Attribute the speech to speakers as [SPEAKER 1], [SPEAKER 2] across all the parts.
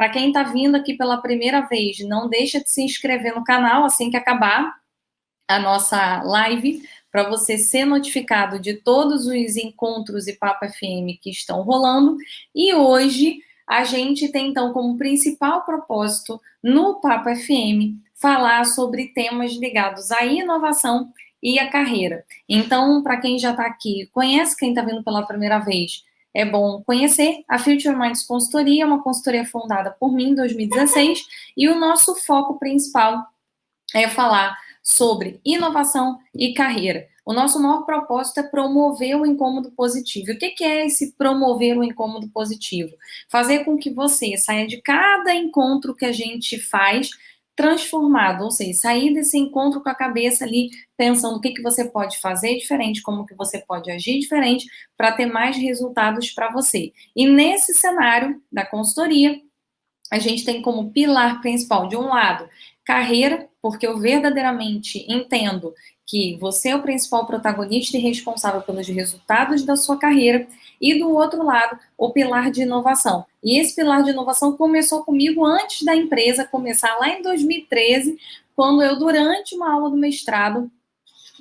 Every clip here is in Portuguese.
[SPEAKER 1] Para quem está vindo aqui pela primeira vez, não deixa de se inscrever no canal assim que acabar a nossa live, para você ser notificado de todos os encontros e Papo FM que estão rolando. E hoje a gente tem, então, como principal propósito no Papo FM falar sobre temas ligados à inovação e à carreira. Então, para quem já está aqui, conhece quem está vindo pela primeira vez, é bom conhecer. A Future Minds Consultoria é uma consultoria fundada por mim em 2016 e o nosso foco principal é falar sobre inovação e carreira. O nosso maior propósito é promover o incômodo positivo. E o que é esse promover o incômodo positivo? Fazer com que você saia de cada encontro que a gente faz transformado, ou seja, sair desse encontro com a cabeça ali pensando o que você pode fazer diferente, como que você pode agir diferente para ter mais resultados para você. E nesse cenário da consultoria, a gente tem como pilar principal, de um lado, carreira, porque eu verdadeiramente entendo que você é o principal protagonista e responsável pelos resultados da sua carreira, e do outro lado, o pilar de inovação. E esse pilar de inovação começou comigo antes da empresa começar, lá em 2013, quando eu, durante uma aula do mestrado,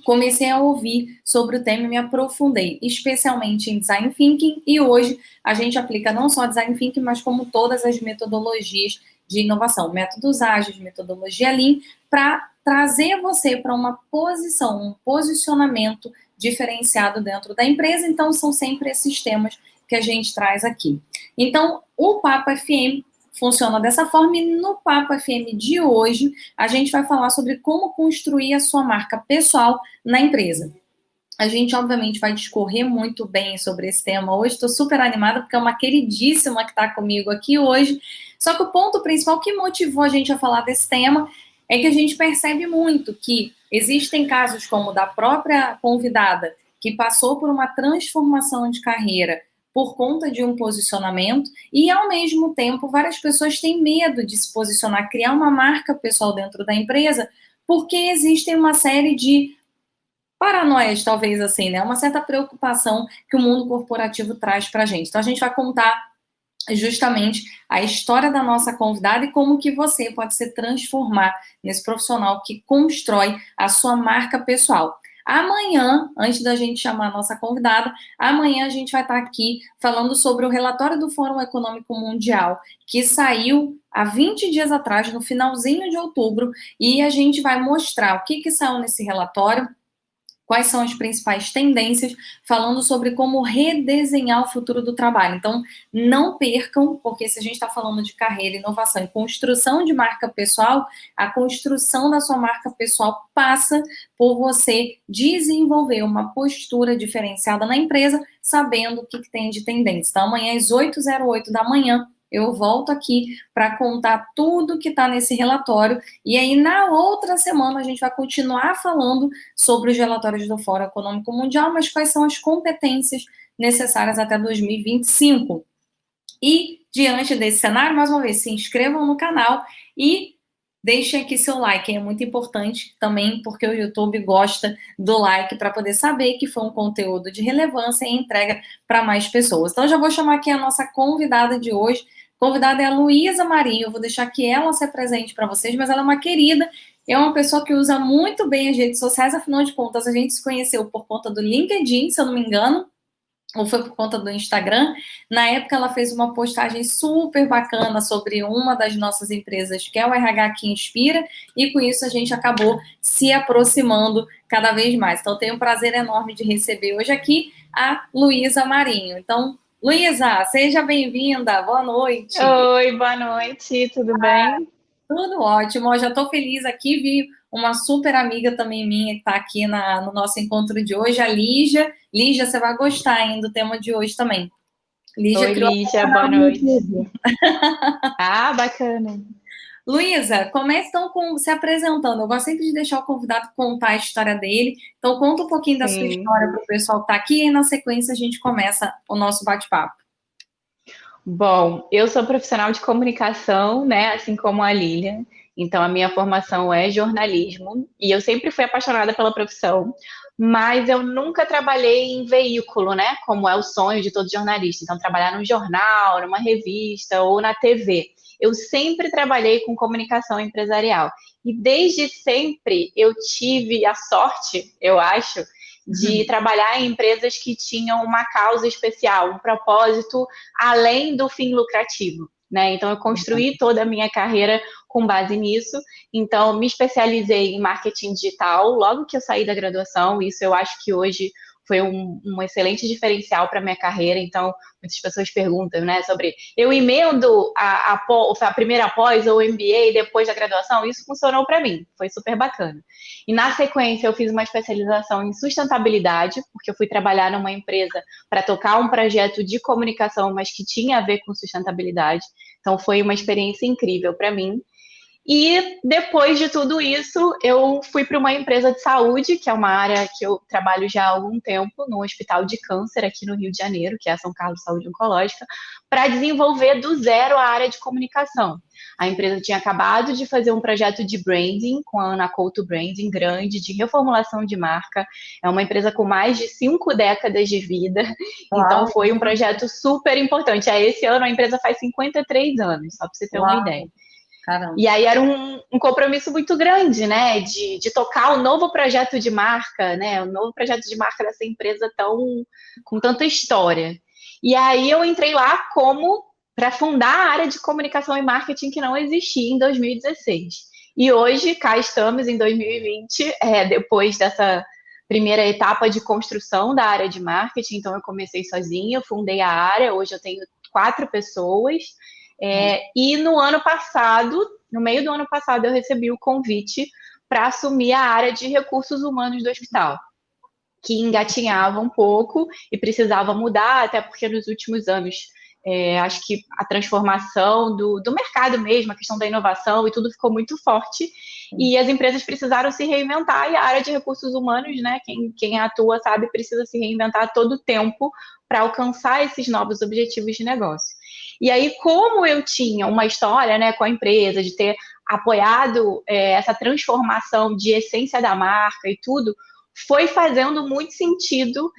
[SPEAKER 1] comecei a ouvir sobre o tema e me aprofundei, especialmente em Design Thinking, e hoje a gente aplica não só Design Thinking, mas como todas as metodologias de inovação, métodos ágeis, metodologia Lean, para trazer você para uma posição, um posicionamento diferenciado dentro da empresa. Então, são sempre esses temas que a gente traz aqui. Então, o Papo FM funciona dessa forma, e no Papo FM de hoje, a gente vai falar sobre como construir a sua marca pessoal na empresa. A gente, obviamente, vai discorrer muito bem sobre esse tema hoje. Estou super animada, porque é uma queridíssima que está comigo aqui hoje. Só que o ponto principal que motivou a gente a falar desse tema é que a gente percebe muito que existem casos como o da própria convidada, que passou por uma transformação de carreira por conta de um posicionamento, e, ao mesmo tempo, várias pessoas têm medo de se posicionar, criar uma marca pessoal dentro da empresa, porque existem uma série de paranoias, talvez assim, né? Uma certa preocupação que o mundo corporativo traz para a gente. Então, a gente vai contar justamente a história da nossa convidada e como que você pode se transformar nesse profissional que constrói a sua marca pessoal. Amanhã, antes da gente chamar a nossa convidada, amanhã a gente vai estar aqui falando sobre o relatório do Fórum Econômico Mundial, que saiu há 20 dias atrás, no finalzinho de outubro, e a gente vai mostrar o que saiu nesse relatório, quais são as principais tendências, falando sobre como redesenhar o futuro do trabalho. Então, não percam, porque se a gente está falando de carreira, inovação e construção de marca pessoal, a construção da sua marca pessoal passa por você desenvolver uma postura diferenciada na empresa, sabendo o que tem de tendência. Então, amanhã, às 8h08 da manhã, eu volto aqui para contar tudo que está nesse relatório, e aí na outra semana a gente vai continuar falando sobre os relatórios do Fórum Econômico Mundial, mas quais são as competências necessárias até 2025. E, diante desse cenário, mais uma vez, se inscrevam no canal e deixem aqui seu like, é muito importante também, porque o YouTube gosta do like para poder saber que foi um conteúdo de relevância e entrega para mais pessoas. Então, já vou chamar aqui a nossa convidada de hoje. A convidada é a Luísa Marinho. Eu vou deixar que ela se apresente para vocês, mas ela é uma querida, é uma pessoa que usa muito bem as redes sociais, afinal de contas, a gente se conheceu por conta do LinkedIn, se eu não me engano, ou foi por conta do Instagram. Na época, ela fez uma postagem super bacana sobre uma das nossas empresas, que é o RH que Inspira, e com isso a gente acabou se aproximando cada vez mais. Então, eu tenho um prazer enorme de receber hoje aqui a Luísa Marinho. Então, Luísa, seja bem-vinda, boa noite.
[SPEAKER 2] Oi, boa noite, tudo bem?
[SPEAKER 1] Tudo ótimo, eu já estou feliz aqui, vi uma super amiga também minha que está aqui no nosso encontro de hoje, a Lígia. Lígia, você vai gostar ainda do tema de hoje também. Lígia
[SPEAKER 2] Oi,
[SPEAKER 1] criou
[SPEAKER 2] Lígia,
[SPEAKER 1] um
[SPEAKER 2] boa
[SPEAKER 1] canal no
[SPEAKER 2] noite.
[SPEAKER 1] YouTube.
[SPEAKER 2] Ah, bacana.
[SPEAKER 1] Luísa, comece então se apresentando. Eu gosto sempre de deixar o convidado contar a história dele. Então, conta um pouquinho da sua
[SPEAKER 2] Sim.
[SPEAKER 1] história para o pessoal que está aqui, e na sequência a gente começa o nosso bate-papo.
[SPEAKER 2] Bom, eu sou profissional de comunicação, né, assim como a Lilian. Então, a minha formação é jornalismo e eu sempre fui apaixonada pela profissão. mas eu nunca trabalhei em veículo, né? Como é o sonho de todo jornalista. Então, trabalhar num jornal, numa revista ou na TV. Eu sempre trabalhei com comunicação empresarial. E desde sempre eu tive a sorte, eu acho, de trabalhar em empresas que tinham uma causa especial, um propósito além do fim lucrativo, né? Então, eu construí toda a minha carreira com base nisso. Então, me especializei em marketing digital logo que eu saí da graduação. Isso eu acho que hoje foi um excelente diferencial para a minha carreira. Então, muitas pessoas perguntam, né, sobre eu emendo a primeira pós ou MBA depois da graduação. Isso funcionou para mim, foi super bacana. E na sequência, eu fiz uma especialização em sustentabilidade, porque eu fui trabalhar numa empresa para tocar um projeto de comunicação, mas que tinha a ver com sustentabilidade. Então, foi uma experiência incrível para mim. E depois de tudo isso, eu fui para uma empresa de saúde, que é uma área que eu trabalho já há algum tempo, no Hospital de Câncer aqui no Rio de Janeiro, que é a São Carlos Saúde Oncológica, para desenvolver do zero a área de comunicação. A empresa tinha acabado de fazer um projeto de branding com a Ana Couto Branding grande, de reformulação de marca. É uma empresa com mais de 5 décadas de vida, então foi um projeto super importante. Esse ano a empresa faz 53 anos, só para você ter uma ideia.
[SPEAKER 1] Caramba.
[SPEAKER 2] E aí era um compromisso muito grande, né? De tocar o novo projeto de marca, né? O novo projeto de marca dessa empresa com tanta história. E aí eu entrei lá como para fundar a área de comunicação e marketing que não existia em 2016. E hoje, cá estamos em 2020, depois dessa primeira etapa de construção da área de marketing. Então eu comecei sozinha, fundei a área, hoje eu tenho 4 pessoas. E no ano passado, no meio do ano passado, eu recebi o convite para assumir a área de recursos humanos do hospital, que engatinhava um pouco e precisava mudar, até porque nos últimos anos, acho que a transformação do mercado mesmo, a questão da inovação e tudo ficou muito forte, e as empresas precisaram se reinventar, e a área de recursos humanos, né, quem atua sabe, precisa se reinventar a todo tempo para alcançar esses novos objetivos de negócio. E aí, como eu tinha uma história, né, com a empresa, de ter apoiado essa transformação de essência da marca e tudo, foi fazendo muito sentido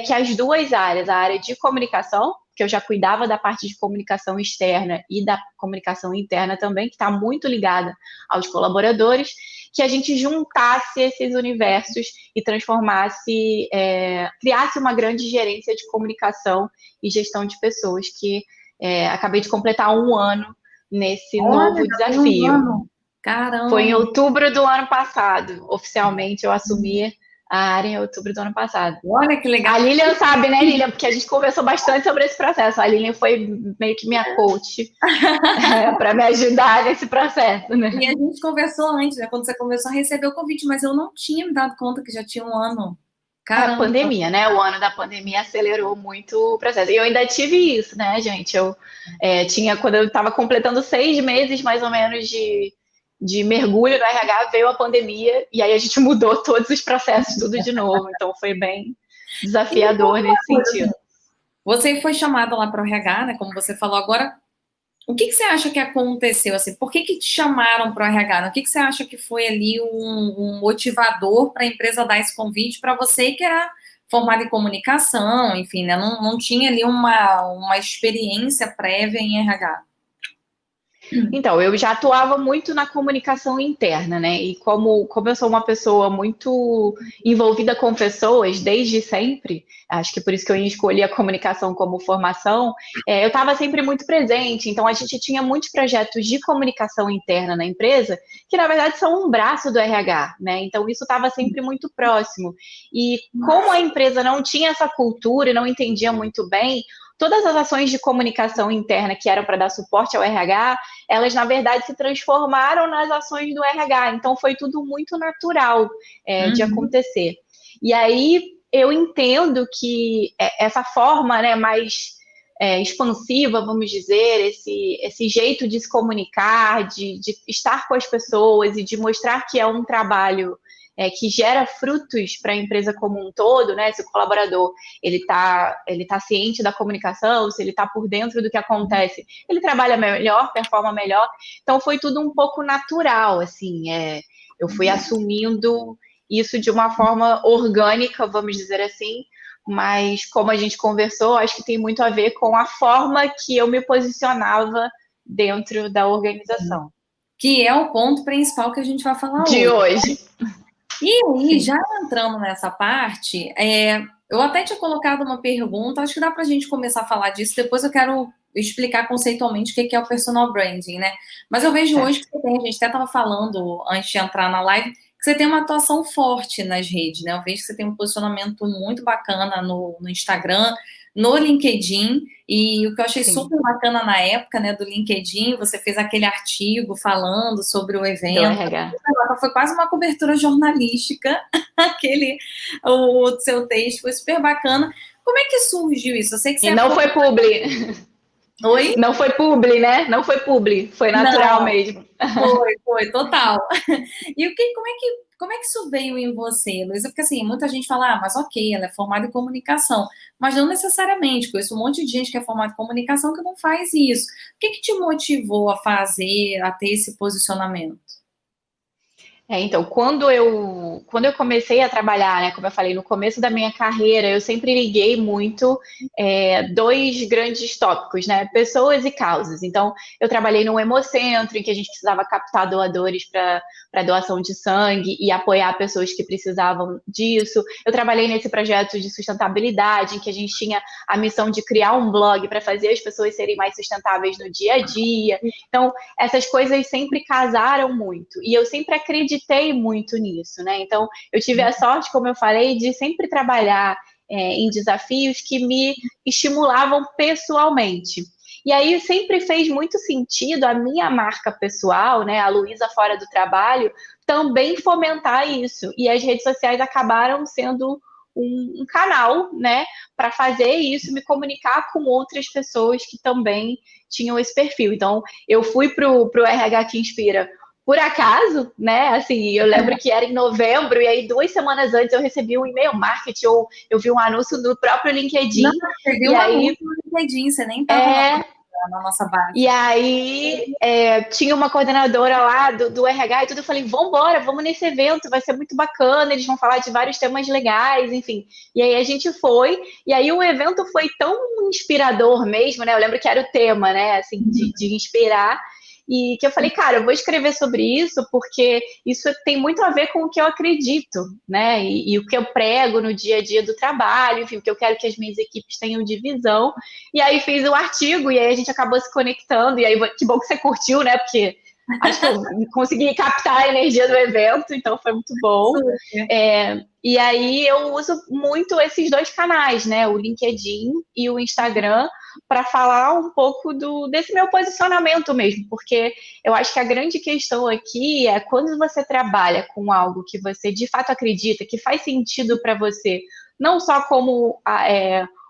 [SPEAKER 2] que as duas áreas, a área de comunicação, que eu já cuidava da parte de comunicação externa e da comunicação interna também, que está muito ligada aos colaboradores, que a gente juntasse esses universos e transformasse, criasse uma grande gerência de comunicação e gestão de pessoas, que acabei de completar 1 ano nesse novo desafio.
[SPEAKER 1] 1 ano. Caramba.
[SPEAKER 2] Foi em outubro do ano passado, oficialmente eu assumi a área em outubro do ano passado.
[SPEAKER 1] Olha que legal.
[SPEAKER 2] A Lilian sabe, né, Lilian? Porque a gente conversou bastante sobre esse processo. A Lilian foi meio que minha coach para me ajudar nesse processo, né?
[SPEAKER 1] E a gente conversou antes, né? Quando você começou a receber o convite, mas eu não tinha me dado conta que já tinha 1 ano. Caramba.
[SPEAKER 2] A pandemia, né? O ano da pandemia acelerou muito o processo. E eu ainda tive isso, né, gente? Eu tinha, quando eu estava completando 6 meses, mais ou menos, de mergulho no RH, veio a pandemia, e aí a gente mudou todos os processos, tudo de novo. Então foi bem desafiador nesse sentido.
[SPEAKER 1] Você foi chamada lá para o RH, né? Como você falou agora. O que você acha que aconteceu? Assim, por que te chamaram para o RH? O que você acha que foi ali um motivador para a empresa dar esse convite para você que era formada em comunicação, enfim, né? Não tinha ali uma experiência prévia em RH?
[SPEAKER 2] Então, eu já atuava muito na comunicação interna, né? E como eu sou uma pessoa muito envolvida com pessoas desde sempre, acho que por isso que eu escolhi a comunicação como formação, eu estava sempre muito presente. Então, a gente tinha muitos projetos de comunicação interna na empresa, que na verdade são um braço do RH, né? Então, isso estava sempre muito próximo. E como a empresa não tinha essa cultura e não entendia muito bem, todas as ações de comunicação interna que eram para dar suporte ao RH, elas, na verdade, se transformaram nas ações do RH. Então, foi tudo muito natural de acontecer. E aí, eu entendo que essa forma, né, mais expansiva, vamos dizer, esse jeito de se comunicar, de estar com as pessoas e de mostrar que é um trabalho que gera frutos para a empresa como um todo, né? Se o colaborador ele tá ciente da comunicação, se ele está por dentro do que acontece, ele trabalha melhor, performa melhor. Então foi tudo um pouco natural, assim. Eu fui assumindo isso de uma forma orgânica, vamos dizer assim, mas como a gente conversou, acho que tem muito a ver com a forma que eu me posicionava dentro da organização.
[SPEAKER 1] Que é o ponto principal que a gente vai falar
[SPEAKER 2] De
[SPEAKER 1] hoje.
[SPEAKER 2] hoje.
[SPEAKER 1] E aí,
[SPEAKER 2] Sim.
[SPEAKER 1] já entrando nessa parte, eu até tinha colocado uma pergunta, acho que dá para a gente começar a falar disso, depois eu quero explicar conceitualmente o que é o personal branding, né? Mas eu vejo hoje que você tem, a gente até estava falando antes de entrar na live, que você tem uma atuação forte nas redes, né? Eu vejo que você tem um posicionamento muito bacana no Instagram, no LinkedIn, e o que eu achei super bacana na época, né, do LinkedIn, você fez aquele artigo falando sobre o
[SPEAKER 2] Do
[SPEAKER 1] evento,
[SPEAKER 2] RH.
[SPEAKER 1] foi quase uma cobertura jornalística, o seu texto foi super bacana. Como é que surgiu isso? Eu sei que você
[SPEAKER 2] E não foi publi.
[SPEAKER 1] Oi?
[SPEAKER 2] Não foi publi, né? Não foi publi. Foi natural
[SPEAKER 1] Não,
[SPEAKER 2] mesmo.
[SPEAKER 1] foi, total. E como é que isso veio em você, Luísa? Porque assim, muita gente fala, mas ok, ela é formada em comunicação, mas não necessariamente, conheço um monte de gente que é formada em comunicação que não faz isso. O que te motivou a fazer, a ter esse posicionamento?
[SPEAKER 2] Então, quando eu comecei a trabalhar, né, como eu falei, no começo da minha carreira, eu sempre liguei muito dois grandes tópicos, né, pessoas e causas. Então, eu trabalhei num hemocentro, em que a gente precisava captar doadores para doação de sangue e apoiar pessoas que precisavam disso. Eu trabalhei nesse projeto de sustentabilidade, em que a gente tinha a missão de criar um blog para fazer as pessoas serem mais sustentáveis no dia a dia. Então, essas coisas sempre casaram muito. E eu sempre acreditei muito nisso, né? Então, eu tive a sorte, como eu falei, de sempre trabalhar em desafios que me estimulavam pessoalmente. E aí sempre fez muito sentido a minha marca pessoal, né, a Luísa fora do trabalho, também fomentar isso. E as redes sociais acabaram sendo um canal, né, para fazer isso, me comunicar com outras pessoas que também tinham esse perfil. Então, eu fui pro RH que Inspira por acaso, né? Assim, eu lembro que era em novembro, e aí 2 semanas antes eu recebi um e-mail marketing, ou eu vi um anúncio no próprio
[SPEAKER 1] Não,
[SPEAKER 2] LinkedIn,
[SPEAKER 1] você viu
[SPEAKER 2] e
[SPEAKER 1] um
[SPEAKER 2] aí.
[SPEAKER 1] anúncio no LinkedIn, você nem estava na nossa
[SPEAKER 2] E
[SPEAKER 1] base.
[SPEAKER 2] aí tinha uma coordenadora lá do RH e tudo, eu falei, vambora, vamos nesse evento, vai ser muito bacana, eles vão falar de vários temas legais, enfim. E aí a gente foi, e aí o evento foi tão inspirador mesmo, né? Eu lembro que era o tema, né, assim, de inspirar, e que eu falei, cara, eu vou escrever sobre isso, porque isso tem muito a ver com o que eu acredito, né? E o que eu prego no dia a dia do trabalho, enfim, o que eu quero que as minhas equipes tenham de visão. E aí fiz o artigo, e aí a gente acabou se conectando, e aí que bom que você curtiu, né? Porque acho que eu consegui captar a energia do evento, então foi muito bom. E aí eu uso muito esses dois canais, né? O LinkedIn e o Instagram, para falar um pouco desse meu posicionamento mesmo, porque eu acho que a grande questão aqui é quando você trabalha com algo que você de fato acredita, que faz sentido para você, não só como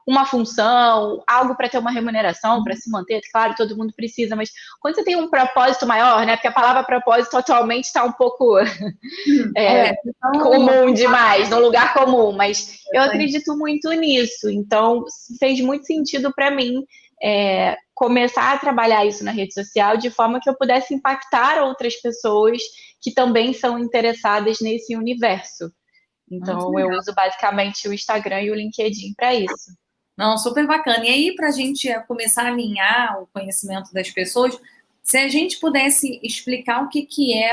[SPEAKER 2] uma função, algo para ter uma remuneração, para se manter, claro, todo mundo precisa, mas quando você tem um propósito maior, né? Porque a palavra propósito atualmente está um pouco
[SPEAKER 1] Então,
[SPEAKER 2] comum demais, num lugar comum, mas eu acredito muito nisso. Então, fez muito sentido para mim começar a trabalhar isso na rede social de forma que eu pudesse impactar outras pessoas que também são interessadas nesse universo. Então, eu uso basicamente o Instagram e o LinkedIn para isso.
[SPEAKER 1] não, super bacana. E aí, para a gente começar a alinhar o conhecimento das pessoas, se a gente pudesse explicar o que é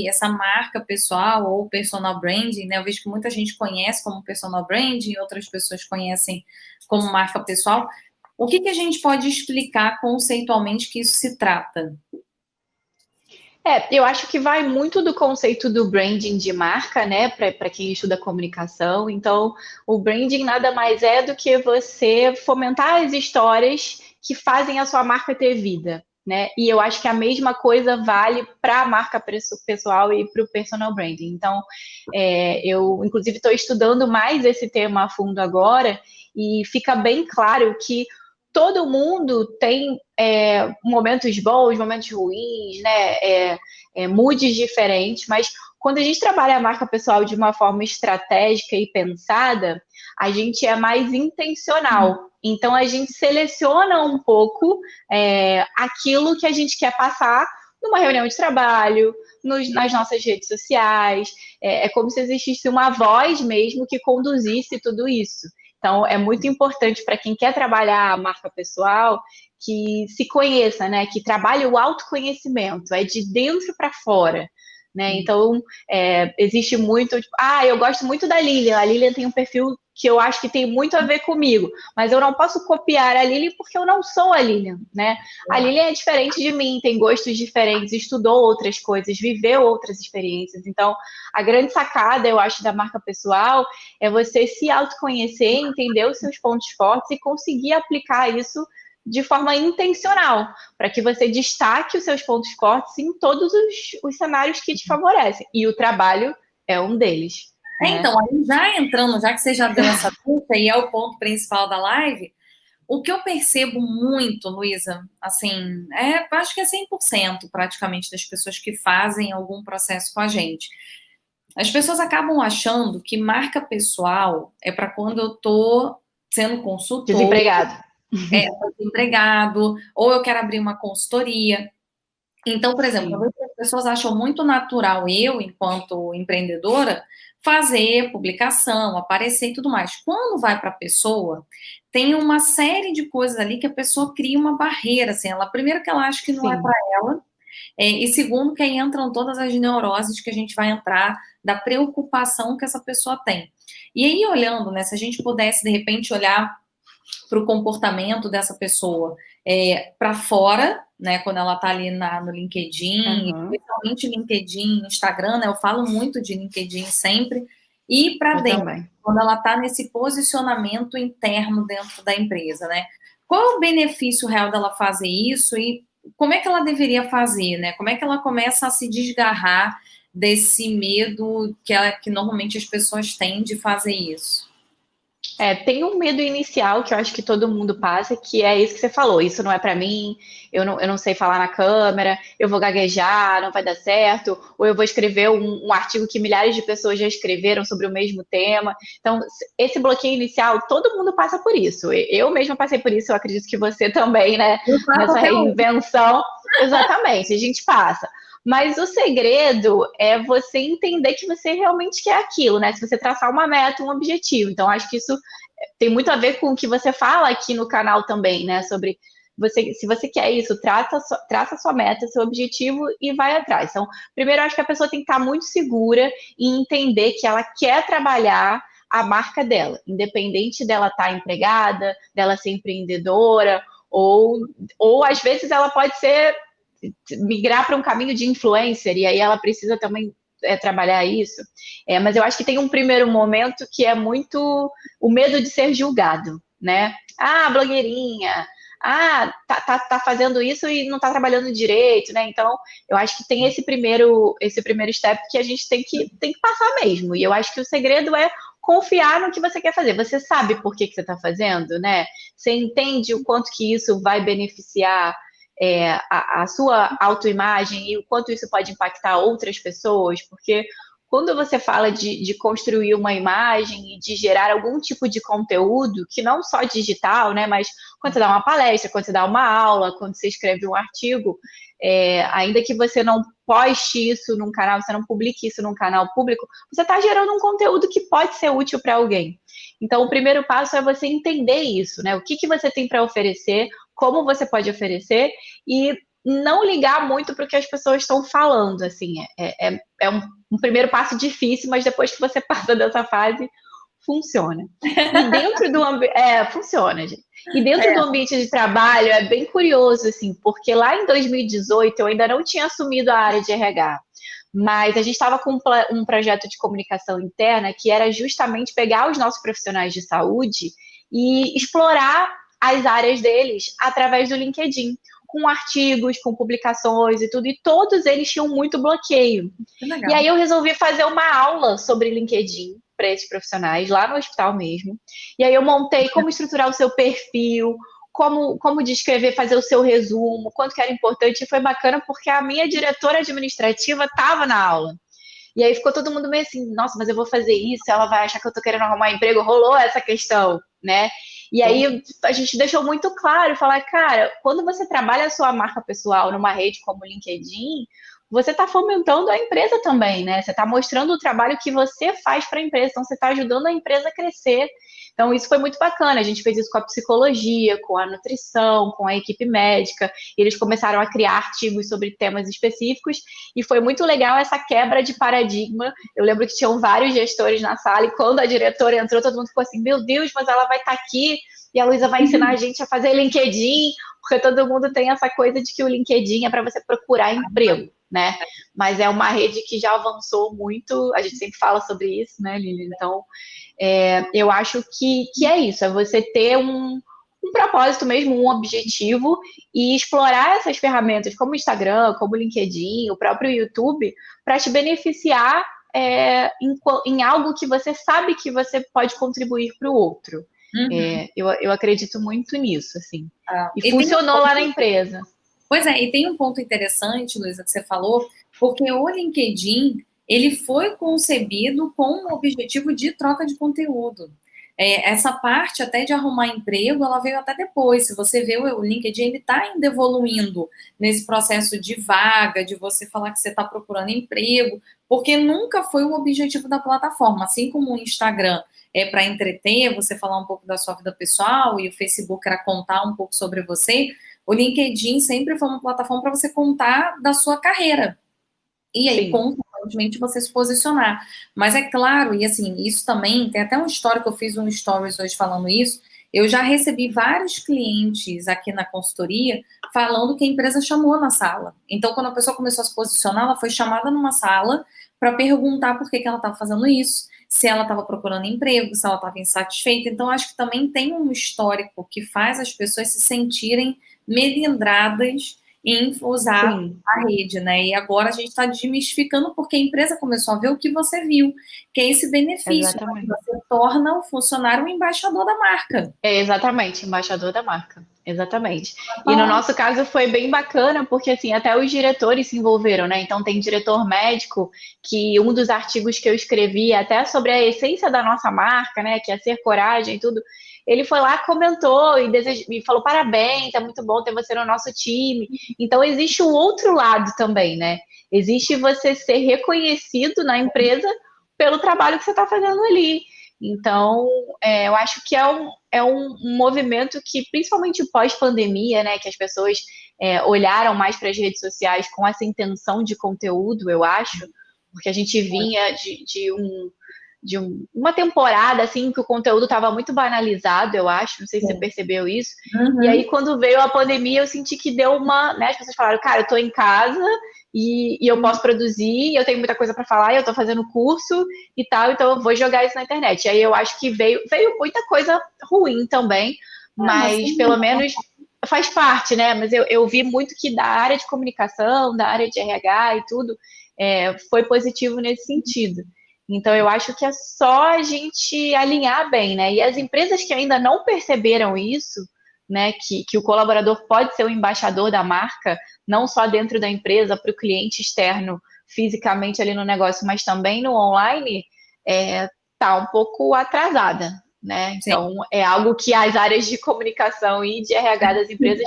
[SPEAKER 1] essa marca pessoal ou personal branding, né? Eu vejo que muita gente conhece como personal branding, outras pessoas conhecem como marca pessoal. O que a gente pode explicar conceitualmente que isso se trata?
[SPEAKER 2] Eu acho que vai muito do conceito do branding de marca, né, para quem estuda comunicação. Então, o branding nada mais é do que você fomentar as histórias que fazem a sua marca ter vida, né? E eu acho que a mesma coisa vale para a marca pessoal e para o personal branding. Então, eu, inclusive, estou estudando mais esse tema a fundo agora e fica bem claro que todo mundo tem momentos bons, momentos ruins, né? Moods diferentes, mas quando a gente trabalha a marca pessoal de uma forma estratégica e pensada, a gente é mais intencional. Então a gente seleciona um pouco aquilo que a gente quer passar numa reunião de trabalho, nas nossas redes sociais. É como se existisse uma voz mesmo que conduzisse tudo isso. Então, é muito importante para quem quer trabalhar a marca pessoal que se conheça, né? Que trabalhe o autoconhecimento, é de dentro para fora. Né? Então, existe muito, tipo, eu gosto muito da Lilian, a Lilian tem um perfil que eu acho que tem muito a ver comigo, mas eu não posso copiar a Lilian porque eu não sou a Lilian, né? A Lilian é diferente de mim, tem gostos diferentes, estudou outras coisas, viveu outras experiências. Então, a grande sacada, eu acho, da marca pessoal é você se autoconhecer, entender os seus pontos fortes e conseguir aplicar isso de forma intencional, para que você destaque os seus pontos fortes em todos os cenários que te favorecem. E o trabalho é um deles. Né?
[SPEAKER 1] Então, aí já entrando, já que você já deu essa dica, e é o ponto principal da live, o que eu percebo muito, Luísa, assim, acho que é 100% praticamente das pessoas que fazem algum processo com a gente. As pessoas acabam achando que marca pessoal é para quando eu estou sendo consultor, desempregado, ou eu quero abrir uma consultoria. Então, por exemplo, as pessoas acham muito natural eu, enquanto empreendedora, fazer publicação, aparecer e tudo mais. Quando vai para a pessoa, tem uma série de coisas ali que a pessoa cria uma barreira, assim, primeiro que ela acha que não é para ela, e segundo que aí entram todas as neuroses que a gente vai entrar da preocupação que essa pessoa tem. E aí, olhando, né, se a gente pudesse, de repente, olhar para o comportamento dessa pessoa para fora, né, quando ela está ali no LinkedIn, especialmente LinkedIn, Instagram, né, eu falo muito de LinkedIn sempre, e para dentro, quando ela está nesse posicionamento interno dentro da empresa, né? Qual é o benefício real dela fazer isso e como é que ela deveria fazer, né? Como é que ela começa a se desgarrar desse medo que normalmente as pessoas têm de fazer isso?
[SPEAKER 2] Tem um medo inicial que eu acho que todo mundo passa, que é isso que você falou, isso não é para mim, eu não sei falar na câmera, eu vou gaguejar, não vai dar certo, ou eu vou escrever um artigo que milhares de pessoas já escreveram sobre o mesmo tema. Então, esse bloqueio inicial, todo mundo passa por isso. Eu mesma passei por isso, eu acredito que você também, né? Nessa reinvenção. Exatamente, a gente passa. Mas o segredo é você entender que você realmente quer aquilo, né? Se você traçar uma meta, um objetivo. Então, acho que isso tem muito a ver com o que você fala aqui no canal também, né? Sobre se você quer isso, traça sua meta, seu objetivo e vai atrás. Então, primeiro, acho que a pessoa tem que estar muito segura e entender que ela quer trabalhar a marca dela, independente dela estar empregada, dela ser empreendedora, ou às vezes ela pode migrar para um caminho de influencer, e aí ela precisa também trabalhar isso. Mas eu acho que tem um primeiro momento que é muito o medo de ser julgado, né? Blogueirinha, tá fazendo isso e não tá trabalhando direito, né? Então, eu acho que tem esse primeiro step que a gente tem que passar mesmo. E eu acho que o segredo é confiar no que você quer fazer. Você sabe por que você está fazendo, né? Você entende o quanto que isso vai beneficiar a sua autoimagem e o quanto isso pode impactar outras pessoas, porque quando você fala de construir uma imagem e de gerar algum tipo de conteúdo, que não só digital, né, mas quando você dá uma palestra, quando você dá uma aula, quando você escreve um artigo, ainda que você não poste isso num canal, você não publique isso num canal público, você está gerando um conteúdo que pode ser útil para alguém. Então, o primeiro passo é você entender isso, né? O que você tem para oferecer, como você pode oferecer e não ligar muito para o que as pessoas estão falando, assim, é um primeiro passo difícil, mas depois que você passa dessa fase, funciona. E dentro do funciona, gente. E dentro do ambiente de trabalho é bem curioso, assim, porque lá em 2018 eu ainda não tinha assumido a área de RH, mas a gente estava com um projeto de comunicação interna que era justamente pegar os nossos profissionais de saúde e explorar as áreas deles através do LinkedIn, com artigos, com publicações e tudo, e todos eles tinham muito bloqueio. E aí eu resolvi fazer uma aula sobre LinkedIn para esses profissionais, lá no hospital mesmo. E aí eu montei como estruturar o seu perfil, como descrever, fazer o seu resumo, quanto que era importante, e foi bacana porque a minha diretora administrativa estava na aula. E aí ficou todo mundo meio assim, nossa, mas eu vou fazer isso, ela vai achar que eu tô querendo arrumar emprego, rolou essa questão, né? E aí a gente deixou muito claro, falar, cara, quando você trabalha a sua marca pessoal numa rede como o LinkedIn, você está fomentando a empresa também, né? Você está mostrando o trabalho que você faz para a empresa, então você está ajudando a empresa a crescer. Então, isso foi muito bacana. A gente fez isso com a psicologia, com a nutrição, com a equipe médica. E eles começaram a criar artigos sobre temas específicos. E foi muito legal essa quebra de paradigma. Eu lembro que tinham vários gestores na sala. E quando a diretora entrou, todo mundo ficou assim: meu Deus, mas ela vai estar aqui e a Luísa vai ensinar a gente a fazer LinkedIn. Porque todo mundo tem essa coisa de que o LinkedIn é para você procurar emprego, né? Mas é uma rede que já avançou muito. A gente sempre fala sobre isso, né, Lili? Então, eu acho que é isso, é você ter um propósito mesmo, um objetivo e explorar essas ferramentas como o Instagram, como o LinkedIn, o próprio YouTube, para te beneficiar em algo que você sabe que você pode contribuir para o outro. Eu acredito muito nisso, assim. E funcionou lá na empresa.
[SPEAKER 1] Pois é, e tem um ponto interessante, Luísa, que você falou, porque o LinkedIn, ele foi concebido com o objetivo de troca de conteúdo. Essa parte até de arrumar emprego, ela veio até depois. Se você vê o LinkedIn, ele está ainda evoluindo nesse processo de vaga, de você falar que você está procurando emprego, porque nunca foi o objetivo da plataforma. Assim como o Instagram é para entreter, você falar um pouco da sua vida pessoal, e o Facebook era contar um pouco sobre você, o LinkedIn sempre foi uma plataforma para você contar da sua carreira. E aí, consequentemente, você se posicionar. Mas é claro, e assim, isso também, tem até uma história que eu fiz um stories hoje falando isso, eu já recebi vários clientes aqui na consultoria falando que a empresa chamou na sala. Então, quando a pessoa começou a se posicionar, ela foi chamada numa sala para perguntar por que ela estava fazendo isso, se ela estava procurando emprego, se ela estava insatisfeita. Então, acho que também tem um histórico que faz as pessoas se sentirem melindradas em usar a rede, né? E agora a gente está desmistificando porque a empresa começou a ver o que você viu, que é esse benefício.
[SPEAKER 2] Exatamente.
[SPEAKER 1] Você torna o funcionário um embaixador da marca.
[SPEAKER 2] Exatamente, embaixador da marca. Exatamente. E no nosso caso foi bem bacana, porque assim, até os diretores se envolveram, né? Então tem diretor médico, que um dos artigos que eu escrevi, até sobre a essência da nossa marca, né? Que é ser coragem e tudo, ele foi lá, comentou e falou: parabéns, é muito bom ter você no nosso time. Então existe o outro lado também, né? Existe você ser reconhecido na empresa pelo trabalho que você está fazendo ali. Então, eu acho que é um movimento que, principalmente pós-pandemia, né, que as pessoas olharam mais para as redes sociais com essa intenção de conteúdo, eu acho, porque a gente vinha de uma temporada assim que o conteúdo estava muito banalizado, eu acho, não sei se você percebeu isso. E aí, quando veio a pandemia, eu senti que deu né, as pessoas falaram: cara, eu tô em casa e eu posso produzir, eu tenho muita coisa para falar, eu tô fazendo curso e tal, então eu vou jogar isso na internet. E aí eu acho que veio muita coisa ruim também, mas pelo menos faz parte, né? Mas eu vi muito que da área de comunicação, da área de RH e tudo, foi positivo nesse sentido. Então, eu acho que é só a gente alinhar bem, né? E as empresas que ainda não perceberam isso, né? Que o colaborador pode ser o embaixador da marca, não só dentro da empresa, para o cliente externo, fisicamente ali no negócio, mas também no online, tá um pouco atrasada, né? Então, é algo que as áreas de comunicação e de RH das empresas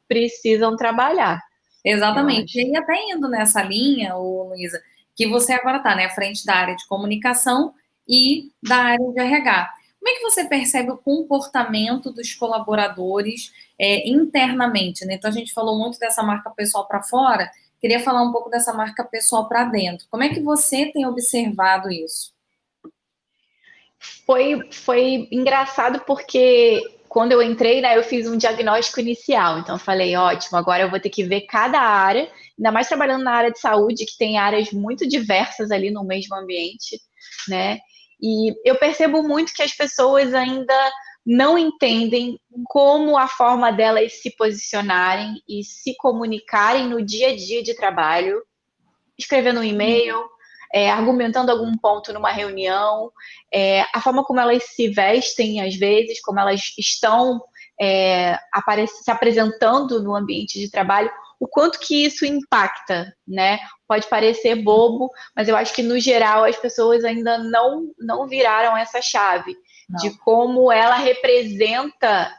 [SPEAKER 2] precisam trabalhar.
[SPEAKER 1] Exatamente. E até indo nessa linha, Luísa, que você agora está, né, à frente da área de comunicação e da área de RH. Como é que você percebe o comportamento dos colaboradores internamente, né? Então, a gente falou muito dessa marca pessoal para fora, queria falar um pouco dessa marca pessoal para dentro. Como é que você tem observado isso?
[SPEAKER 2] Foi engraçado porque quando eu entrei, né, eu fiz um diagnóstico inicial. Então, eu falei: ótimo, agora eu vou ter que ver cada área, ainda mais trabalhando na área de saúde, que tem áreas muito diversas ali no mesmo ambiente, né? E eu percebo muito que as pessoas ainda não entendem como a forma delas se posicionarem e se comunicarem no dia a dia de trabalho, escrevendo um e-mail, argumentando algum ponto numa reunião, a forma como elas se vestem, às vezes, como elas estão se apresentando no ambiente de trabalho, o quanto que isso impacta, né? Pode parecer bobo, mas eu acho que, no geral, as pessoas ainda não viraram essa chave de
[SPEAKER 1] Não.
[SPEAKER 2] como ela representa